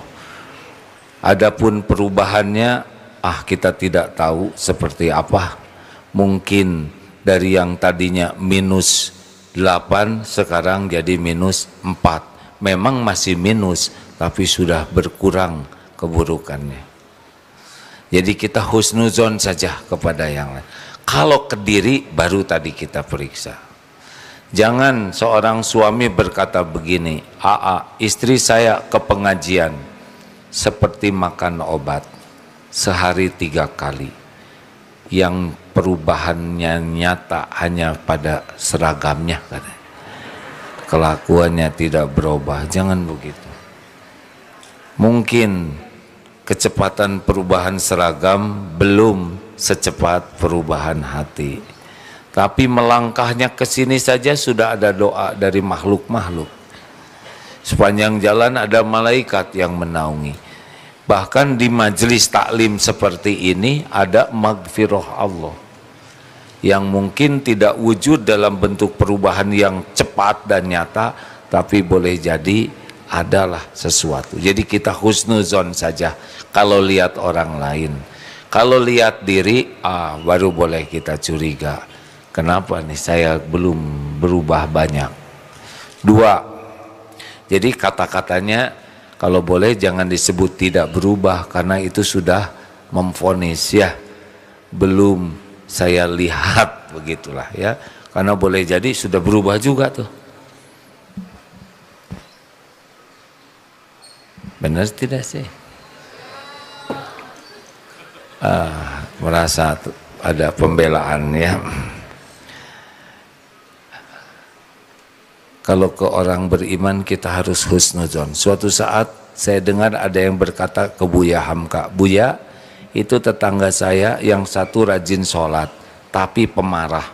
Adapun perubahannya kita tidak tahu seperti apa. Mungkin dari yang tadinya minus 8 sekarang jadi minus 4. Memang masih minus, tapi sudah berkurang keburukannya. Jadi kita husnuzon saja kepada yang lain. Kalau ke diri baru tadi kita periksa. Jangan seorang suami berkata begini, istri saya ke pengajian seperti makan obat sehari 3 kali. Yang perubahannya nyata hanya pada seragamnya, katanya. Kelakuannya tidak berubah. Jangan begitu. Mungkin kecepatan perubahan seragam belum secepat perubahan hati, tapi melangkahnya ke sini saja sudah ada doa dari makhluk-makhluk. Sepanjang jalan ada malaikat yang menaungi. Bahkan di majelis taklim seperti ini ada maghfirah Allah yang mungkin tidak wujud dalam bentuk perubahan yang cepat dan nyata, tapi boleh jadi adalah sesuatu. Jadi kita husnuzon saja kalau lihat orang lain. Kalau lihat diri, baru boleh kita curiga. Kenapa nih saya belum berubah banyak? 2, jadi kata-katanya kalau boleh jangan disebut tidak berubah, karena itu sudah memvonis ya. Belum saya lihat, begitulah ya. Karena boleh jadi sudah berubah juga tuh. Benar tidak sih? Merasa ada pembelaan ya. Kalau ke orang beriman kita harus husnuzon. Suatu saat saya dengar ada yang berkata ke Buya Hamka, Buya, itu tetangga saya yang satu rajin sholat tapi pemarah,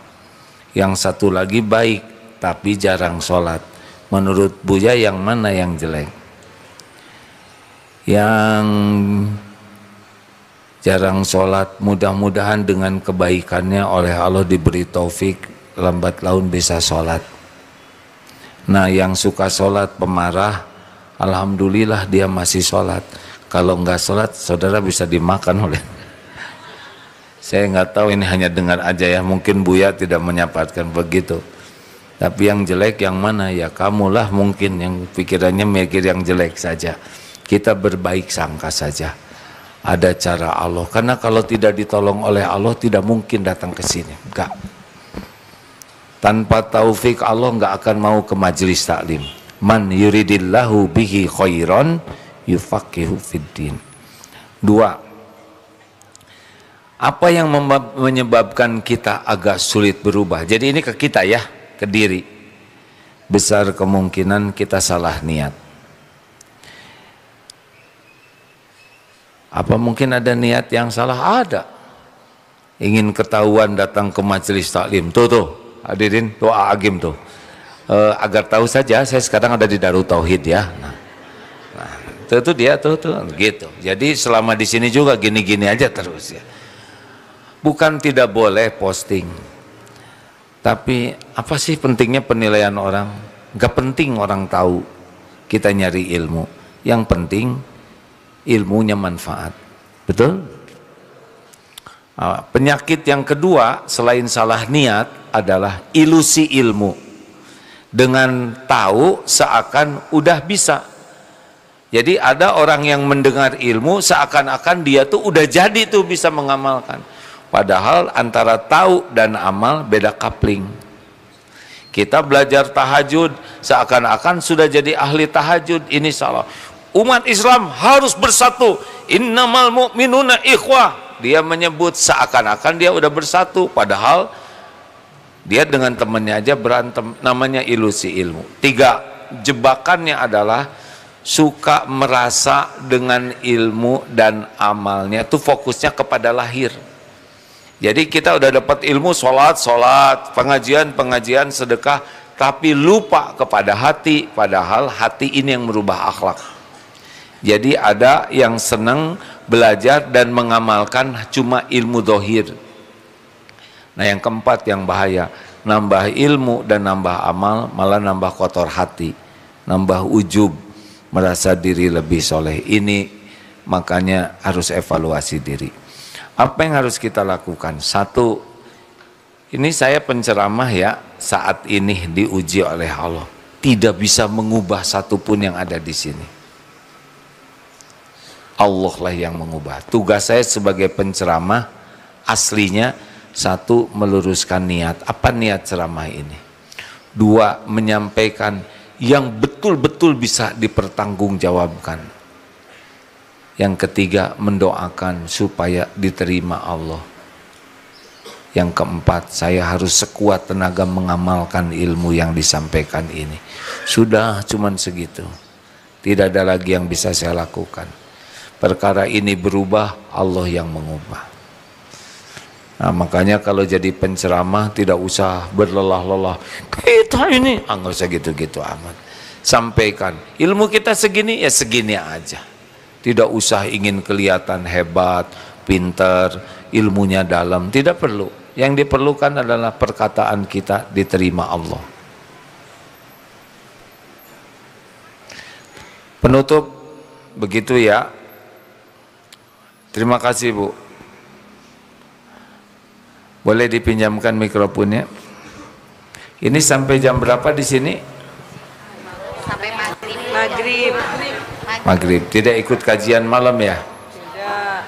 yang satu lagi baik tapi jarang sholat. Menurut Buya yang mana yang jelek? Yang jarang sholat mudah-mudahan dengan kebaikannya oleh Allah diberi taufik lambat laun bisa sholat. Nah yang suka sholat pemarah, alhamdulillah dia masih sholat. Kalau enggak sholat saudara bisa dimakan oleh saya nggak tahu, ini hanya dengar aja ya, mungkin Buya tidak menyapatkan begitu. Tapi yang jelek yang mana? Ya kamulah mungkin yang pikirannya mikir yang jelek saja. Kita berbaik sangka saja. Ada cara Allah. Karena kalau tidak ditolong oleh Allah tidak mungkin datang ke sini. Enggak. Tanpa taufik Allah enggak akan mau ke majelis taklim. Man yuridillahu bihi khairan yufaqihu fiddin. 2. Apa yang menyebabkan kita agak sulit berubah? Jadi ini ke kita ya, ke diri. Besar kemungkinan kita salah niat. Apa mungkin ada niat yang salah? Ada. Ingin ketahuan datang ke majelis taklim. Tuh hadirin, doa agim tuh. Agar tahu saja saya sekarang ada di Darut Tauhid ya. Tuh dia tuh gitu. Jadi selama di sini juga gini-gini aja terus ya. Bukan tidak boleh posting, tapi apa sih pentingnya penilaian orang? Gak penting orang tahu kita nyari ilmu. Yang penting ilmunya manfaat. Betul? Penyakit yang kedua selain salah niat adalah ilusi ilmu. Dengan tahu seakan udah bisa. Jadi ada orang yang mendengar ilmu seakan-akan dia tuh udah jadi tuh bisa mengamalkan. Padahal antara tahu dan amal beda kapling. Kita belajar tahajud seakan-akan sudah jadi ahli tahajud. Ini salah. Umat Islam harus bersatu. Innamal mu'minuna ikhwah. Dia menyebut seakan-akan dia udah bersatu. Padahal dia dengan temannya aja berantem. Namanya ilusi ilmu. 3. Jebakannya adalah suka merasa dengan ilmu dan amalnya itu fokusnya kepada lahir. Jadi kita udah dapat ilmu sholat, pengajian, sedekah, tapi lupa kepada hati, padahal hati ini yang merubah akhlak. Jadi ada yang senang belajar dan mengamalkan cuma ilmu dohir. Nah yang keempat yang bahaya, nambah ilmu dan nambah amal malah nambah kotor hati, nambah ujub, merasa diri lebih soleh. Ini makanya harus evaluasi diri. Apa yang harus kita lakukan? 1, ini saya penceramah ya, saat ini diuji oleh Allah. Tidak bisa mengubah satupun yang ada di sini. Allah lah yang mengubah. Tugas saya sebagai penceramah aslinya 1, meluruskan niat. Apa niat ceramah ini? 2, menyampaikan yang betul-betul bisa dipertanggungjawabkan. Yang ketiga, mendoakan supaya diterima Allah. Yang keempat, saya harus sekuat tenaga mengamalkan ilmu yang disampaikan ini. Sudah cuman segitu. Tidak ada lagi yang bisa saya lakukan. Perkara ini berubah, Allah yang mengubah. Nah makanya kalau jadi penceramah tidak usah berlelah-lelah. Kita ini, nggak usah gitu-gitu amat. Sampaikan, ilmu kita segini, ya segini aja. Tidak usah ingin kelihatan hebat, pinter, ilmunya dalam. Tidak perlu. Yang diperlukan adalah perkataan kita diterima Allah. Penutup begitu ya. Terima kasih Bu. Boleh dipinjamkan mikrofonnya. Ini sampai jam berapa di sini? Sampai maghrib. Maghrib. Tidak ikut kajian malam ya? Tidak.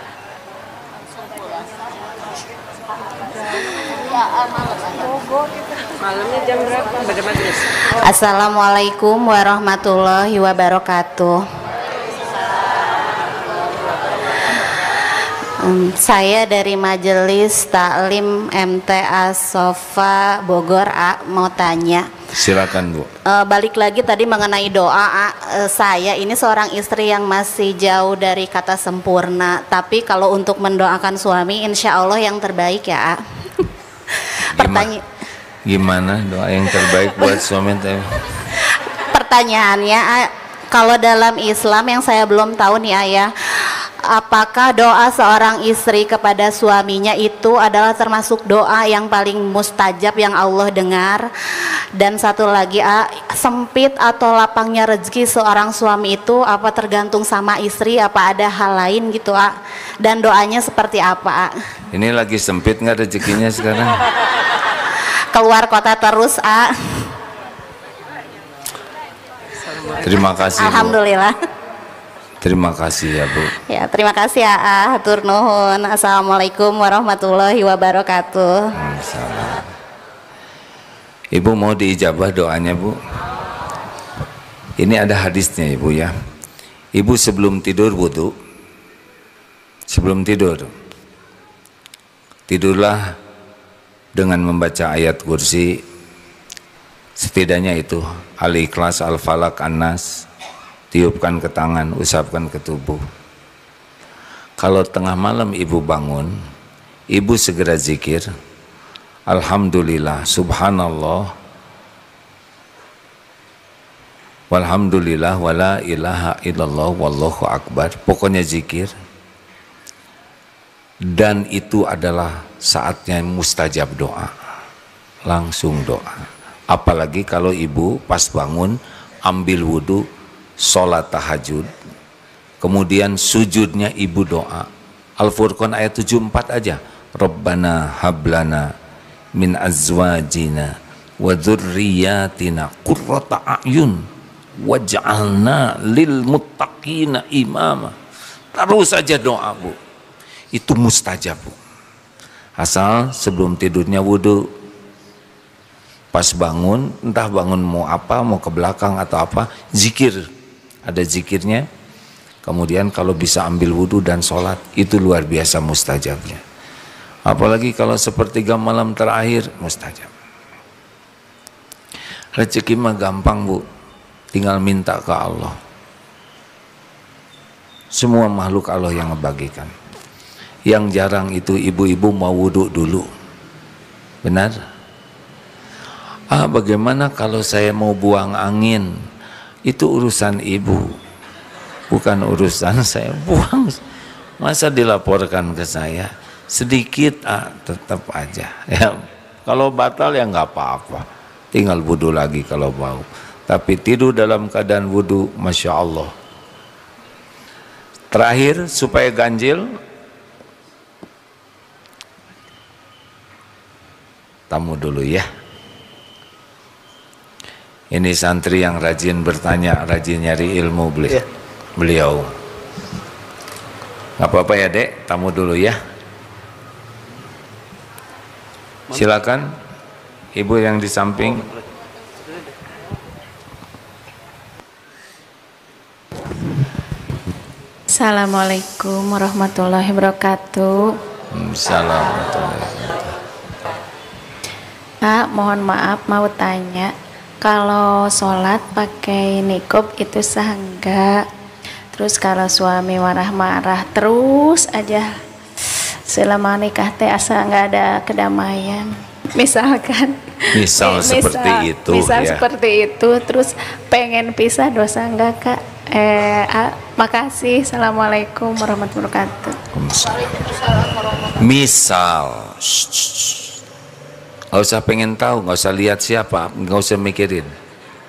Malamnya jam berapa? Pada maghrib. Assalamualaikum warahmatullahi wabarakatuh. Saya dari Majelis Taklim MTA Sofa Bogor A, mau tanya. Silakan Bu. Balik lagi tadi mengenai doa. Saya ini seorang istri yang masih jauh dari kata sempurna. Tapi kalau untuk mendoakan suami, insya Allah yang terbaik ya. Gimana doa yang terbaik buat suami teh? Pertanyaannya, kalau dalam Islam yang saya belum tahu nih ayah, apakah doa seorang istri kepada suaminya itu adalah termasuk doa yang paling mustajab yang Allah dengar? Dan satu lagi, sempit atau lapangnya rezeki seorang suami itu apa tergantung sama istri, apa ada hal lain gitu dan doanya seperti apa? Ini lagi sempit nggak rezekinya sekarang? Keluar kota terus Terima kasih, Bu. Alhamdulillah. Terima kasih ya, Bu. Ya, terima kasih ya, hatur nuhun. Assalamualaikum warahmatullahi wabarakatuh. Salam. Ibu mau diijabah doanya, Bu? Ini ada hadisnya, Ibu ya. Ibu sebelum tidur wudu. Sebelum tidur, tidurlah dengan membaca ayat kursi, setidaknya itu Al-Ikhlas, Al-Falak, An-Nas, tiupkan ke tangan, usapkan ke tubuh. Kalau tengah malam ibu bangun, ibu segera zikir, Alhamdulillah, Subhanallah, walhamdulillah, wala ilaha illallah, wallahu akbar. Pokoknya zikir. Dan itu adalah saatnya mustajab doa. Langsung doa. Apalagi kalau ibu pas bangun, ambil wudhu, sholat tahajud, kemudian sujudnya ibu doa. Al-Furqan ayat 74 aja. Rabbana hablana min azwajina wa dzurriyyatina qurrata a'yun waj'alna lil muttaqina imama. Terus saja doa, Bu. Itu mustajab, Bu. Asal sebelum tidurnya wudhu, pas bangun, entah bangun mau apa, mau ke belakang atau apa, zikir, ada zikirnya. Kemudian kalau bisa ambil wudhu dan sholat, itu luar biasa mustajabnya. Apalagi kalau sepertiga malam terakhir, mustajab. Rezeki mah gampang, Bu, tinggal minta ke Allah. Semua makhluk Allah yang ngebagikan. Yang jarang itu ibu-ibu mau wudhu dulu, benar? Bagaimana kalau saya mau buang angin? Itu urusan ibu, bukan urusan saya. Buang, masa dilaporkan ke saya? Sedikit, tetap aja. Ya, kalau batal ya nggak apa-apa, tinggal wudhu lagi kalau mau. Tapi tidur dalam keadaan wudhu, Masya Allah. Terakhir, supaya ganjil, tamu dulu ya. Ini santri yang rajin bertanya, rajin nyari ilmu beliau. Gak apa-apa ya, Dek, tamu dulu ya. Silakan, Ibu yang di samping. Assalamualaikum warahmatullahi wabarakatuh. Assalamualaikum. Mohon maaf, mau tanya, kalau sholat pakai niqab itu sah enggak? Terus kalau suami marah-marah terus aja selama nikah teh asa nggak ada kedamaian, misalkan Misal seperti itu misal ya. seperti itu, terus pengen pisah, dosa enggak, Kak? Makasih. Assalamualaikum warahmatullahi wabarakatuh. Misal, nggak usah pengen tahu, nggak usah lihat siapa, nggak usah mikirin,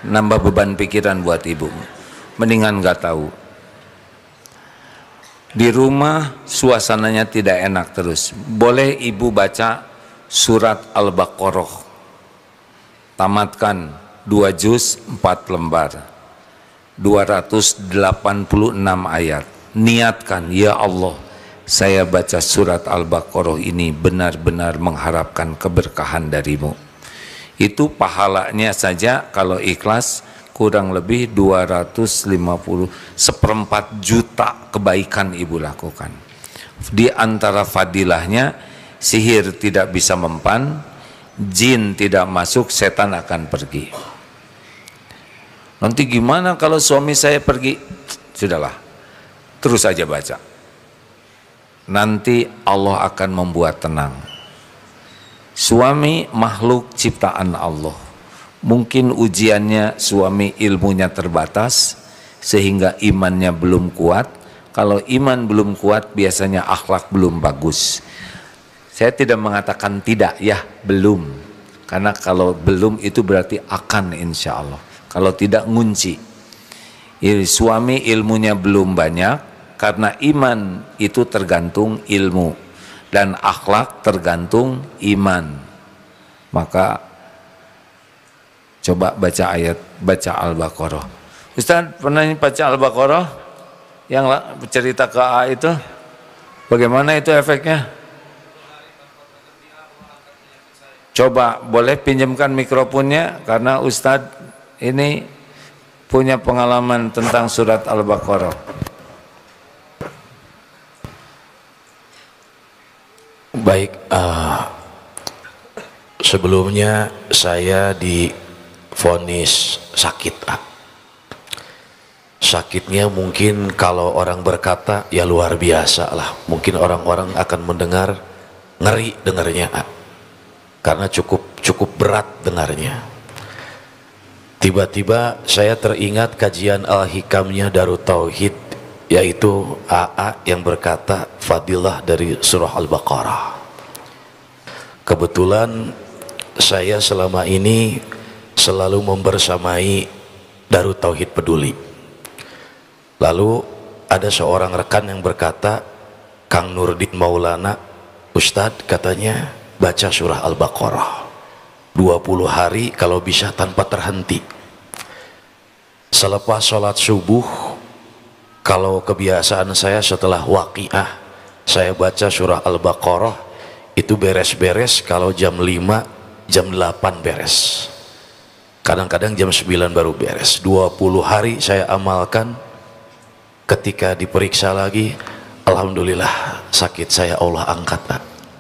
nambah beban pikiran buat ibu. Mendingan nggak tahu. Di rumah suasananya tidak enak terus, boleh ibu baca surat Al-Baqarah, tamatkan 2 juz 4 lembar, 286 ayat. Niatkan, ya Allah, saya baca surat Al-Baqarah ini benar-benar mengharapkan keberkahan darimu. Itu pahalanya saja kalau ikhlas kurang lebih 250, 1/4 juta kebaikan ibu lakukan. Di antara fadilahnya, sihir tidak bisa mempan, jin tidak masuk, setan akan pergi. Nanti gimana kalau suami saya pergi? Sudahlah, terus aja baca. Nanti Allah akan membuat tenang. Suami makhluk ciptaan Allah. Mungkin ujiannya suami ilmunya terbatas sehingga imannya belum kuat. Kalau iman belum kuat biasanya akhlak belum bagus. Saya tidak mengatakan tidak, ya belum. Karena kalau belum itu berarti akan, insya Allah. Kalau tidak ngunci. Suami ilmunya belum banyak karena iman itu tergantung ilmu dan akhlak tergantung iman. Maka coba baca ayat, baca Al-Baqarah. Ustaz pernah baca Al-Baqarah yang cerita ke A itu? Bagaimana itu efeknya? Coba boleh pinjamkan mikrofonnya karena Ustadz ini punya pengalaman tentang surat Al-Baqarah. Baik, sebelumnya saya divonis sakit. Sakitnya mungkin kalau orang berkata ya luar biasa lah. Mungkin orang-orang akan mendengar ngeri dengarnya, karena cukup berat dengarnya. Tiba-tiba saya teringat kajian Al-Hikamnya Darut Tauhid, yaitu AA yang berkata fadilah dari surah Al-Baqarah. Kebetulan saya selama ini selalu membersamai Darut Tauhid Peduli. Lalu ada seorang rekan yang berkata, Kang Nurdin Maulana, Ustadz katanya baca surah Al-Baqarah 20 hari kalau bisa tanpa terhenti. Selepas sholat subuh, kalau kebiasaan saya setelah waqiah saya baca surah Al-Baqarah, itu beres-beres kalau jam 5, jam 8 beres. Kadang-kadang jam 9 baru beres. 20 hari saya amalkan. Ketika diperiksa lagi, alhamdulillah sakit saya Allah angkat.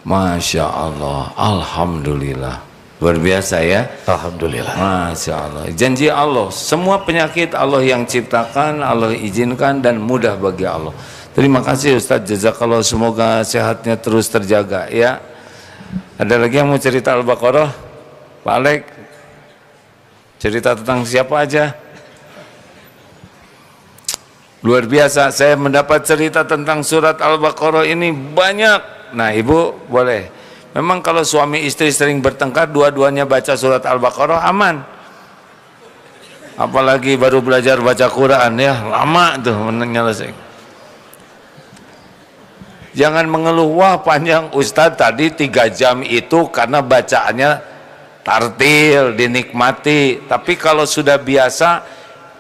Masya Allah, alhamdulillah, luar biasa ya. Alhamdulillah. Masya Allah. Janji Allah, semua penyakit Allah yang ciptakan, Allah izinkan dan mudah bagi Allah. Terima kasih Ustaz, jazakallah, semoga sehatnya terus terjaga ya. Ada lagi yang mau cerita Al-Baqarah? Pak Alek, cerita tentang siapa aja? Luar biasa, saya mendapat cerita tentang surat Al-Baqarah ini banyak. Nah ibu boleh, memang kalau suami istri sering bertengkar, dua-duanya baca surat Al-Baqarah aman. Apalagi baru belajar baca Quran ya, lama tuh menyelesaikan. Jangan mengeluh, wah panjang Ustadz tadi 3 jam itu karena bacaannya tartil, dinikmati. Tapi kalau sudah biasa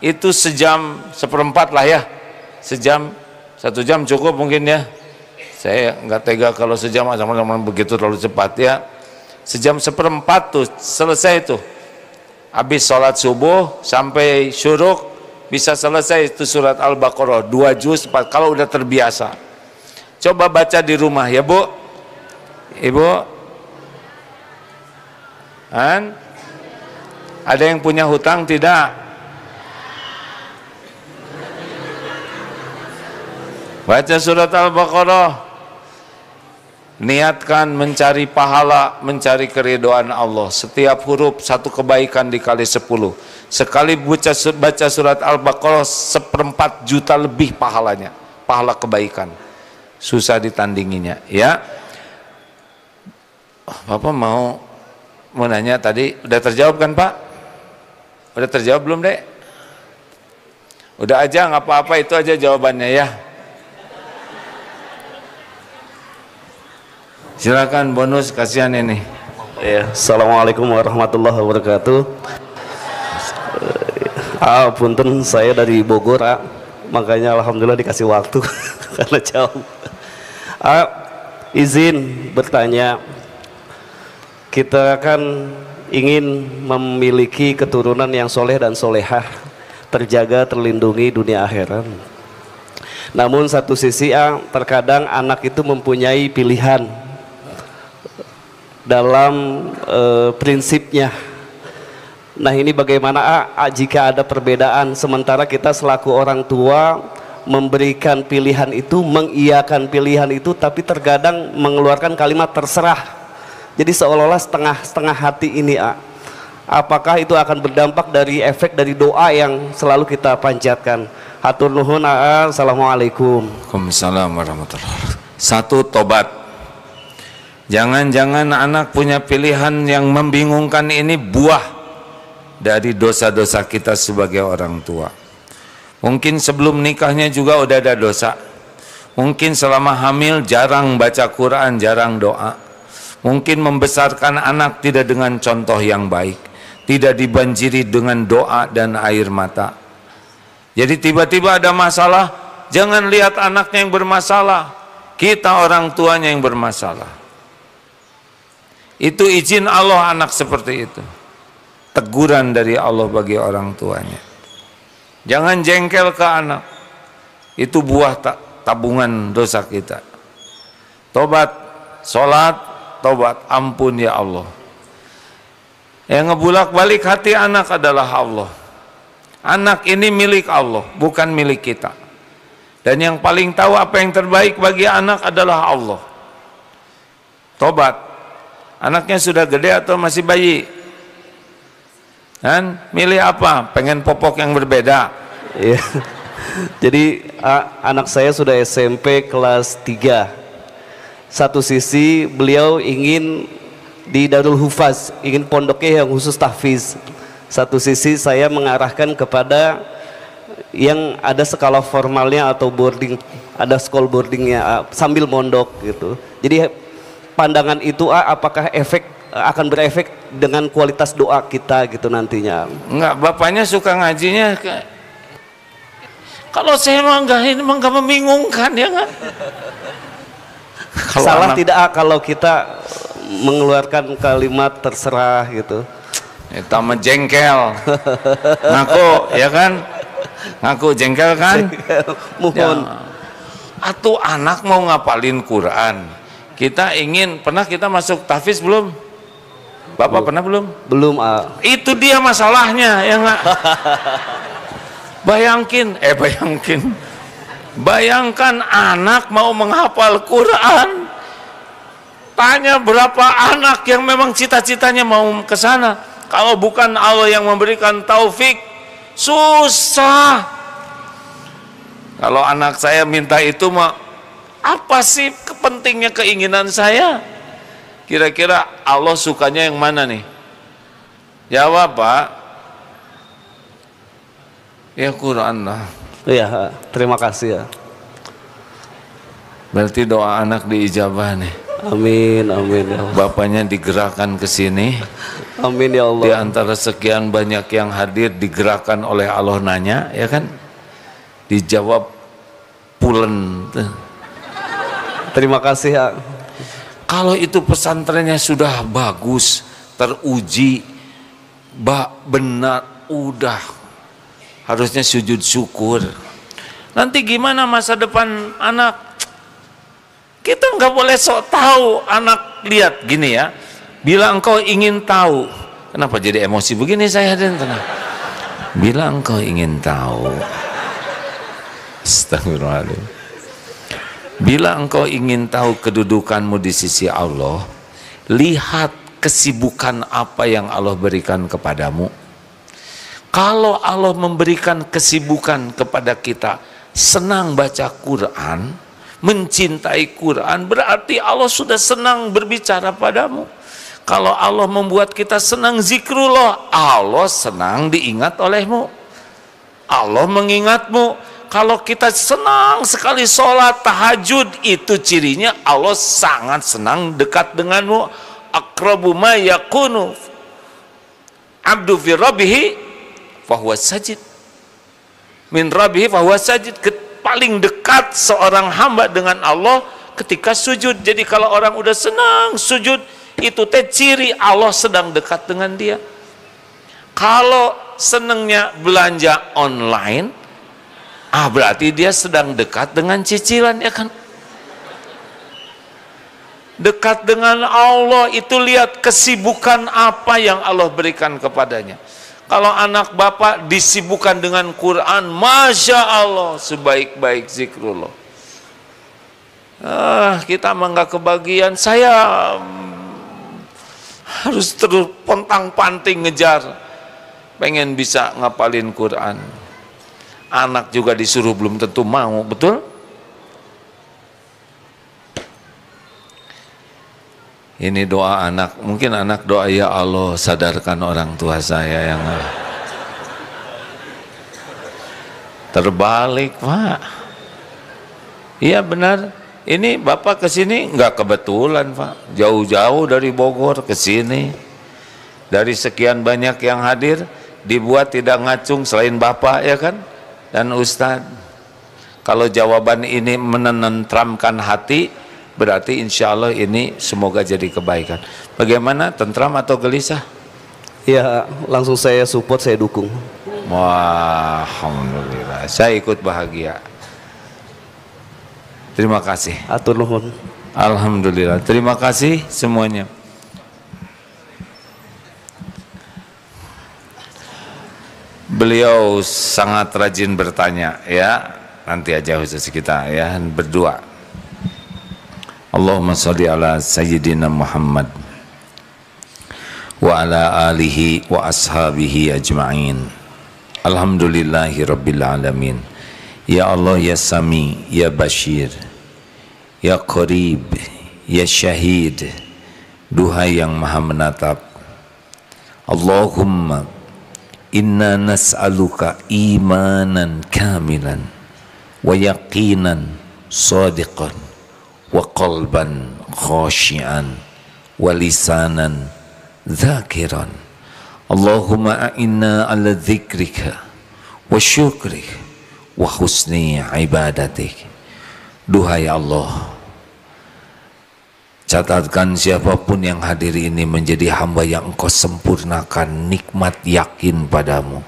itu sejam seperempat lah ya, sejam, 1 jam cukup mungkin ya. Saya nggak tega kalau sejam sama-sama begitu terlalu cepat ya. Sejam seperempat tuh selesai tuh. Habis sholat subuh sampai syuruk bisa selesai itu surat Al-Baqarah 2 juz 4 kalau udah terbiasa. Coba baca di rumah ya Bu. Ibu, ada yang punya hutang tidak? Baca surat Al-Baqarah. Niatkan mencari pahala, mencari keridhaan Allah. Setiap huruf 1 kebaikan dikali 10. Sekali baca surat Al-Baqarah 1/4 juta lebih pahalanya, pahala kebaikan. Susah ditandinginya ya. Bapak mau nanya tadi, udah terjawab kan Pak? Udah terjawab belum Dek? Udah aja, nggak apa-apa, itu aja jawabannya ya. Silakan bonus, kasihan ini. Ya, Assalamualaikum warahmatullahi wabarakatuh. Punten, saya dari Bogor, makanya alhamdulillah dikasih waktu karena jauh. Izin bertanya, kita kan ingin memiliki keturunan yang soleh dan solehah, terjaga, terlindungi dunia akhirat. Namun satu sisi terkadang anak itu mempunyai pilihan dalam prinsipnya. Nah ini bagaimana jika ada perbedaan, sementara kita selaku orang tua memberikan pilihan itu, mengiyakan pilihan itu, tapi terkadang mengeluarkan kalimat terserah Jadi seolah-olah setengah hati ini, apakah itu akan berdampak dari efek dari doa yang selalu kita panjatkan? Hatur nuhun. Assalamualaikum. Waalaikumsalam warahmatullahi wabarakatuh. Satu, tobat. Jangan-jangan anak punya pilihan yang membingungkan, ini buah dari dosa-dosa kita sebagai orang tua. Mungkin sebelum nikahnya juga udah ada dosa. Mungkin selama hamil jarang baca Quran, jarang doa. Mungkin membesarkan anak tidak dengan contoh yang baik, tidak dibanjiri dengan doa dan air mata. Jadi tiba-tiba ada masalah, jangan lihat anaknya yang bermasalah, kita orang tuanya yang bermasalah. Itu izin Allah anak seperti itu, teguran dari Allah bagi orang tuanya. Jangan jengkel ke anak, itu buah tabungan dosa kita. Tobat, sholat, tobat, ampun ya Allah. Yang ngebulak-balik hati anak adalah Allah. Anak ini milik Allah, bukan milik kita. Dan yang paling tahu apa yang terbaik bagi anak adalah Allah. Tobat. Anaknya sudah gede atau masih bayi? Dan milih apa? Pengen popok yang berbeda? Iya. Jadi anak saya sudah SMP kelas 3. Satu sisi beliau ingin di Darul Hufaz, ingin pondoknya yang khusus tahfiz. Satu sisi saya mengarahkan kepada yang ada skala formalnya atau boarding, ada school boardingnya sambil mondok gitu. Jadi pandangan itu apakah akan berefek dengan kualitas doa kita gitu nantinya? Enggak, bapaknya suka ngajinya. Kalau saya mah enggak membingungkan ya enggak? Salah tidak kalau kita mengeluarkan kalimat terserah gitu? Itu mah jengkel. Ngaku ya kan? Ngaku jengkel kan? Mohon. Ya. Atuh anak mau ngapalin Quran. Kita ingin, pernah kita masuk tahfiz belum? Bapak pernah belum? Belum. Itu dia masalahnya ya enggak? Bayangkan anak mau menghafal Quran. Tanya berapa anak yang memang cita-citanya mau ke sana. Kalau bukan Allah yang memberikan taufik, susah. Kalau anak saya minta itu mah, apa sih kepentingnya keinginan saya? Kira-kira Allah sukanya yang mana nih? Jawab Pak. Ya Quran lah. Iya, terima kasih ya. Berarti doa anak diijabah nih. Amin, amin ya Allah. Bapaknya digerakkan ke sini. Amin ya Allah. Di antara sekian banyak yang hadir digerakkan oleh Allah nanya, ya kan? Dijawab pulen. Terima kasih ya. Kalau itu pesantrennya sudah bagus, teruji, benar, udah harusnya sujud syukur. Nanti gimana masa depan anak? Kita nggak boleh sok tahu. Anak lihat gini ya, bila engkau ingin tahu, kenapa jadi emosi begini saya dan tenang. Bila engkau ingin tahu, astagfirullahaladzim. Bila engkau ingin tahu kedudukanmu di sisi Allah, lihat kesibukan apa yang Allah berikan kepadamu. Kalau Allah memberikan kesibukan kepada kita, senang baca Quran, mencintai Quran, berarti Allah sudah senang berbicara padamu. Kalau Allah membuat kita senang zikrullah, Allah senang diingat olehmu. Allah mengingatmu. Kalau kita senang sekali sholat tahajud, itu cirinya Allah sangat senang dekat denganmu. Aqrabu ma yakunu abdu fi rabbihi fahuwa sajid. Min rabbihi fahuwa sajid. Paling dekat seorang hamba dengan Allah ketika sujud. Jadi kalau orang udah senang sujud, itu teh ciri Allah sedang dekat dengan dia. Kalau senangnya belanja online, berarti dia sedang dekat dengan cicilan, ya kan? Dekat dengan Allah itu lihat kesibukan apa yang Allah berikan kepadanya. Kalau anak bapak disibukkan dengan Quran, Masya Allah, sebaik-baik zikrullah. Kita mah nggak kebagian. Saya harus terus pontang-panting ngejar pengen bisa ngapalin Quran. Anak juga disuruh belum tentu mau, betul? Ini doa anak, mungkin anak doa, ya Allah sadarkan orang tua saya yang terbalik, Pak. Iya benar. Ini Bapak kesini nggak kebetulan, Pak. Jauh-jauh dari Bogor ke sini. Dari sekian banyak yang hadir, dibuat tidak ngacung selain Bapak, ya kan? Dan Ustadz. Kalau jawaban ini menenteramkan hati, berarti insya Allah ini semoga jadi kebaikan. Bagaimana, tentram atau gelisah? Ya, langsung saya support, saya dukung. Wah, alhamdulillah, saya ikut bahagia. Terima kasih. Atur nuhun. Alhamdulillah, terima kasih semuanya. Beliau sangat rajin bertanya, ya. Nanti aja khusus kita ya berdua. Allahumma sholli ala sayyidina Muhammad wa ala alihi wa ashabihi ajma'in. Alhamdulillahi rabbil alamin. Ya Allah, ya Sami, ya Bashir, ya Qarib, ya Syahid, Duhai yang maha menatap. Allahumma inna nas'aluka imanan kamilan wa yaqinan sadiqan wa qalban khashian wa lisanan dhakiran. Allahumma a'inna ala dzikrika wa syukrika wa husni ibadatik. Duhai Allah, catatkan siapapun yang hadir ini menjadi hamba yang Engkau sempurnakan nikmat yakin padamu.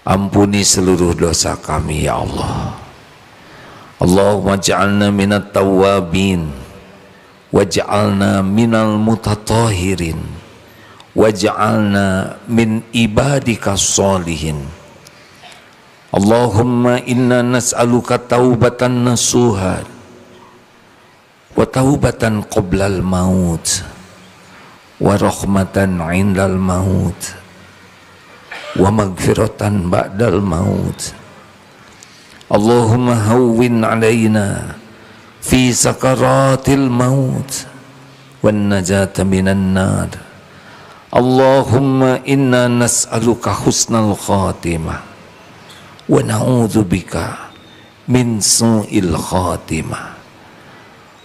Ampuni seluruh dosa kami ya Allah. Allahumma ja'alna minat tawabin waj'alna minal mutatahirin waj'alna min ibadika sholihin. Allahumma inna nas'aluka taubatan nasuhan wa taubatan qoblal maut wa rahmatan indal maut wa magfiratan ba'dal maut. Allahumma hawwin alaina fi sakaratil maut wan najata minan nar. Allahumma inna nas'aluka husnal khatimah wa na'udzubika min su'il khatimah.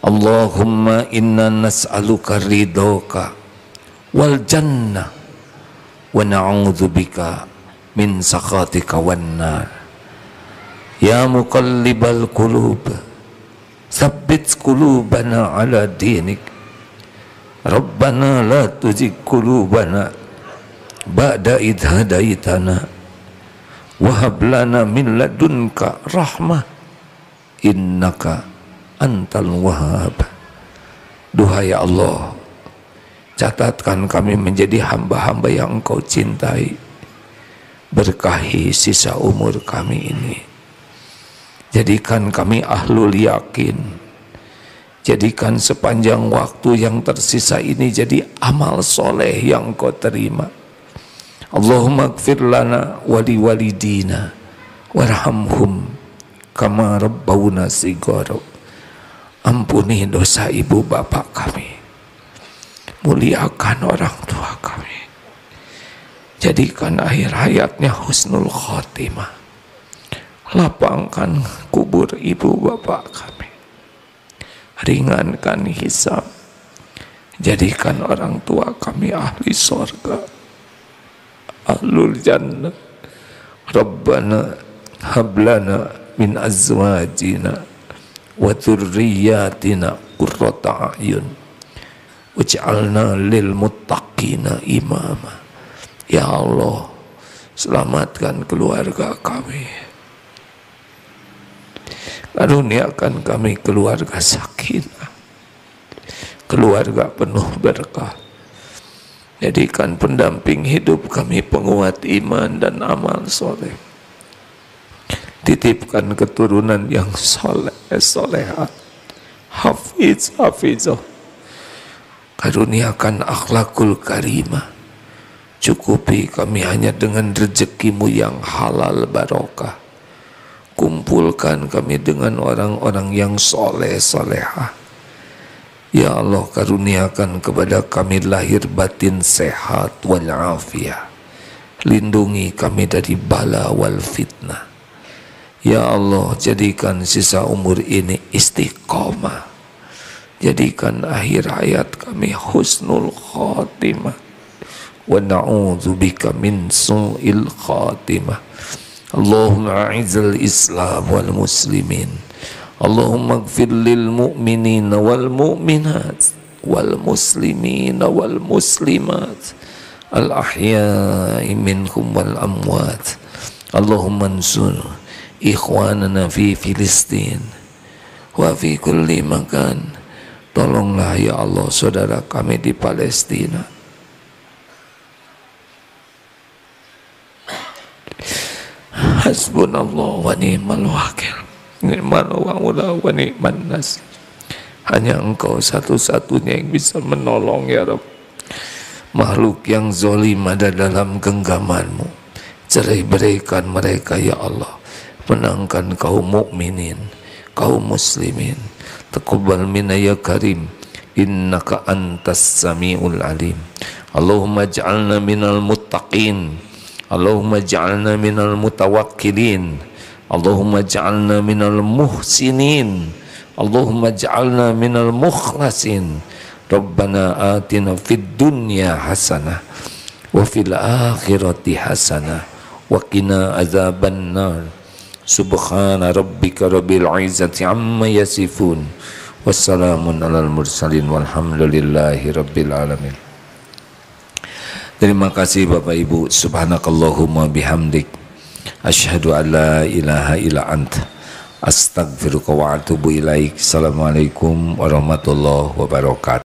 Allahumma inna nas'aluka ridhoka wal jannah wa na'udzubika min sakhatika wan nar. Ya muqallibal qulub tsabbit qulubana ala dinik. Rabbana la tuzigh qulubana ba'da idh hadaitana wa hab lana min ladunka rahmah innaka antal wahhab. Duhai Allah, catatkan kami menjadi hamba-hamba yang Engkau cintai. Berkahi sisa umur kami ini. Jadikan kami ahlul yakin. Jadikan sepanjang waktu yang tersisa ini jadi amal soleh yang Engkau terima. Allahumma gfir lana wali walidina warhamhum kama rabbawna sigara. Ampuni dosa ibu bapak kami, muliakan orang tua kami, jadikan akhir hayatnya husnul khotimah, lapangkan kubur ibu bapak kami, ringankan hisab, jadikan orang tua kami ahli surga, ahlul jannah. Rabbana hablana min azwajina wa dzurriyyatina qurrata a'yun waj'alna lil muttaqina imama. Ya Allah, selamatkan keluarga kami, karuniakan kami keluarga sakinah, keluarga penuh berkah. Jadikan pendamping hidup kami penguat iman dan amal soleh. Titipkan keturunan yang soleh, solehat, hafiz, hafizah. karuniakan akhlakul karimah, cukupi kami hanya dengan rezekimu yang halal barokah, kumpulkan kami dengan orang-orang yang soleh solehah. Ya Allah, karuniakan kepada kami lahir batin sehat wal afiyah, lindungi kami dari bala wal fitnah. Ya Allah, jadikan sisa umur ini istiqomah, jadikan akhir hayat kami husnul khatimah, wa na'udzubika min su'il khatimah. Allahumma a'izal islam wal muslimin, Allahumma ighfir lil mu'minin wal mu'minat wal muslimin wal muslimat al ahya'i minhum wal amwat. Allahumma ansur ikhwanana fi Filistin wa fi kulli makan. Tolonglah ya Allah saudara kami di Palestina. Hasbunallah wa ni'mal wakil, ni'mal maula wa ni'man nas. Hanya Engkau satu-satunya yang bisa menolong ya Rabb. Makhluk yang zalim ada dalam genggaman-Mu, cerai-beraikan mereka ya Allah. Menangkan kaum mukminin, kaum muslimin. Taqabbal minna ya karim, innaka antas samiul alim. Allahumma ij'alna minal muttaqin, Allahumma ij'alna minal mutawakkilin, Allahumma ij'alna minal muhsinin, Allahumma ij'alna minal mukhlasin. Rabbana atina fid dunya hasanah wa fil akhirati hasanah wa qina azaban nar. Subhana rabbika rabbil izzati amma yasifun, wassalamun alal mursalin, walhamdulillahi rabbil alamin. Terima kasih Bapak Ibu. Subhanakallahumma bihamdik, asyhadu an la ilaha illa anta, astaghfiruka wa atubu ilaik. Assalamualaikum warahmatullahi wabarakatuh.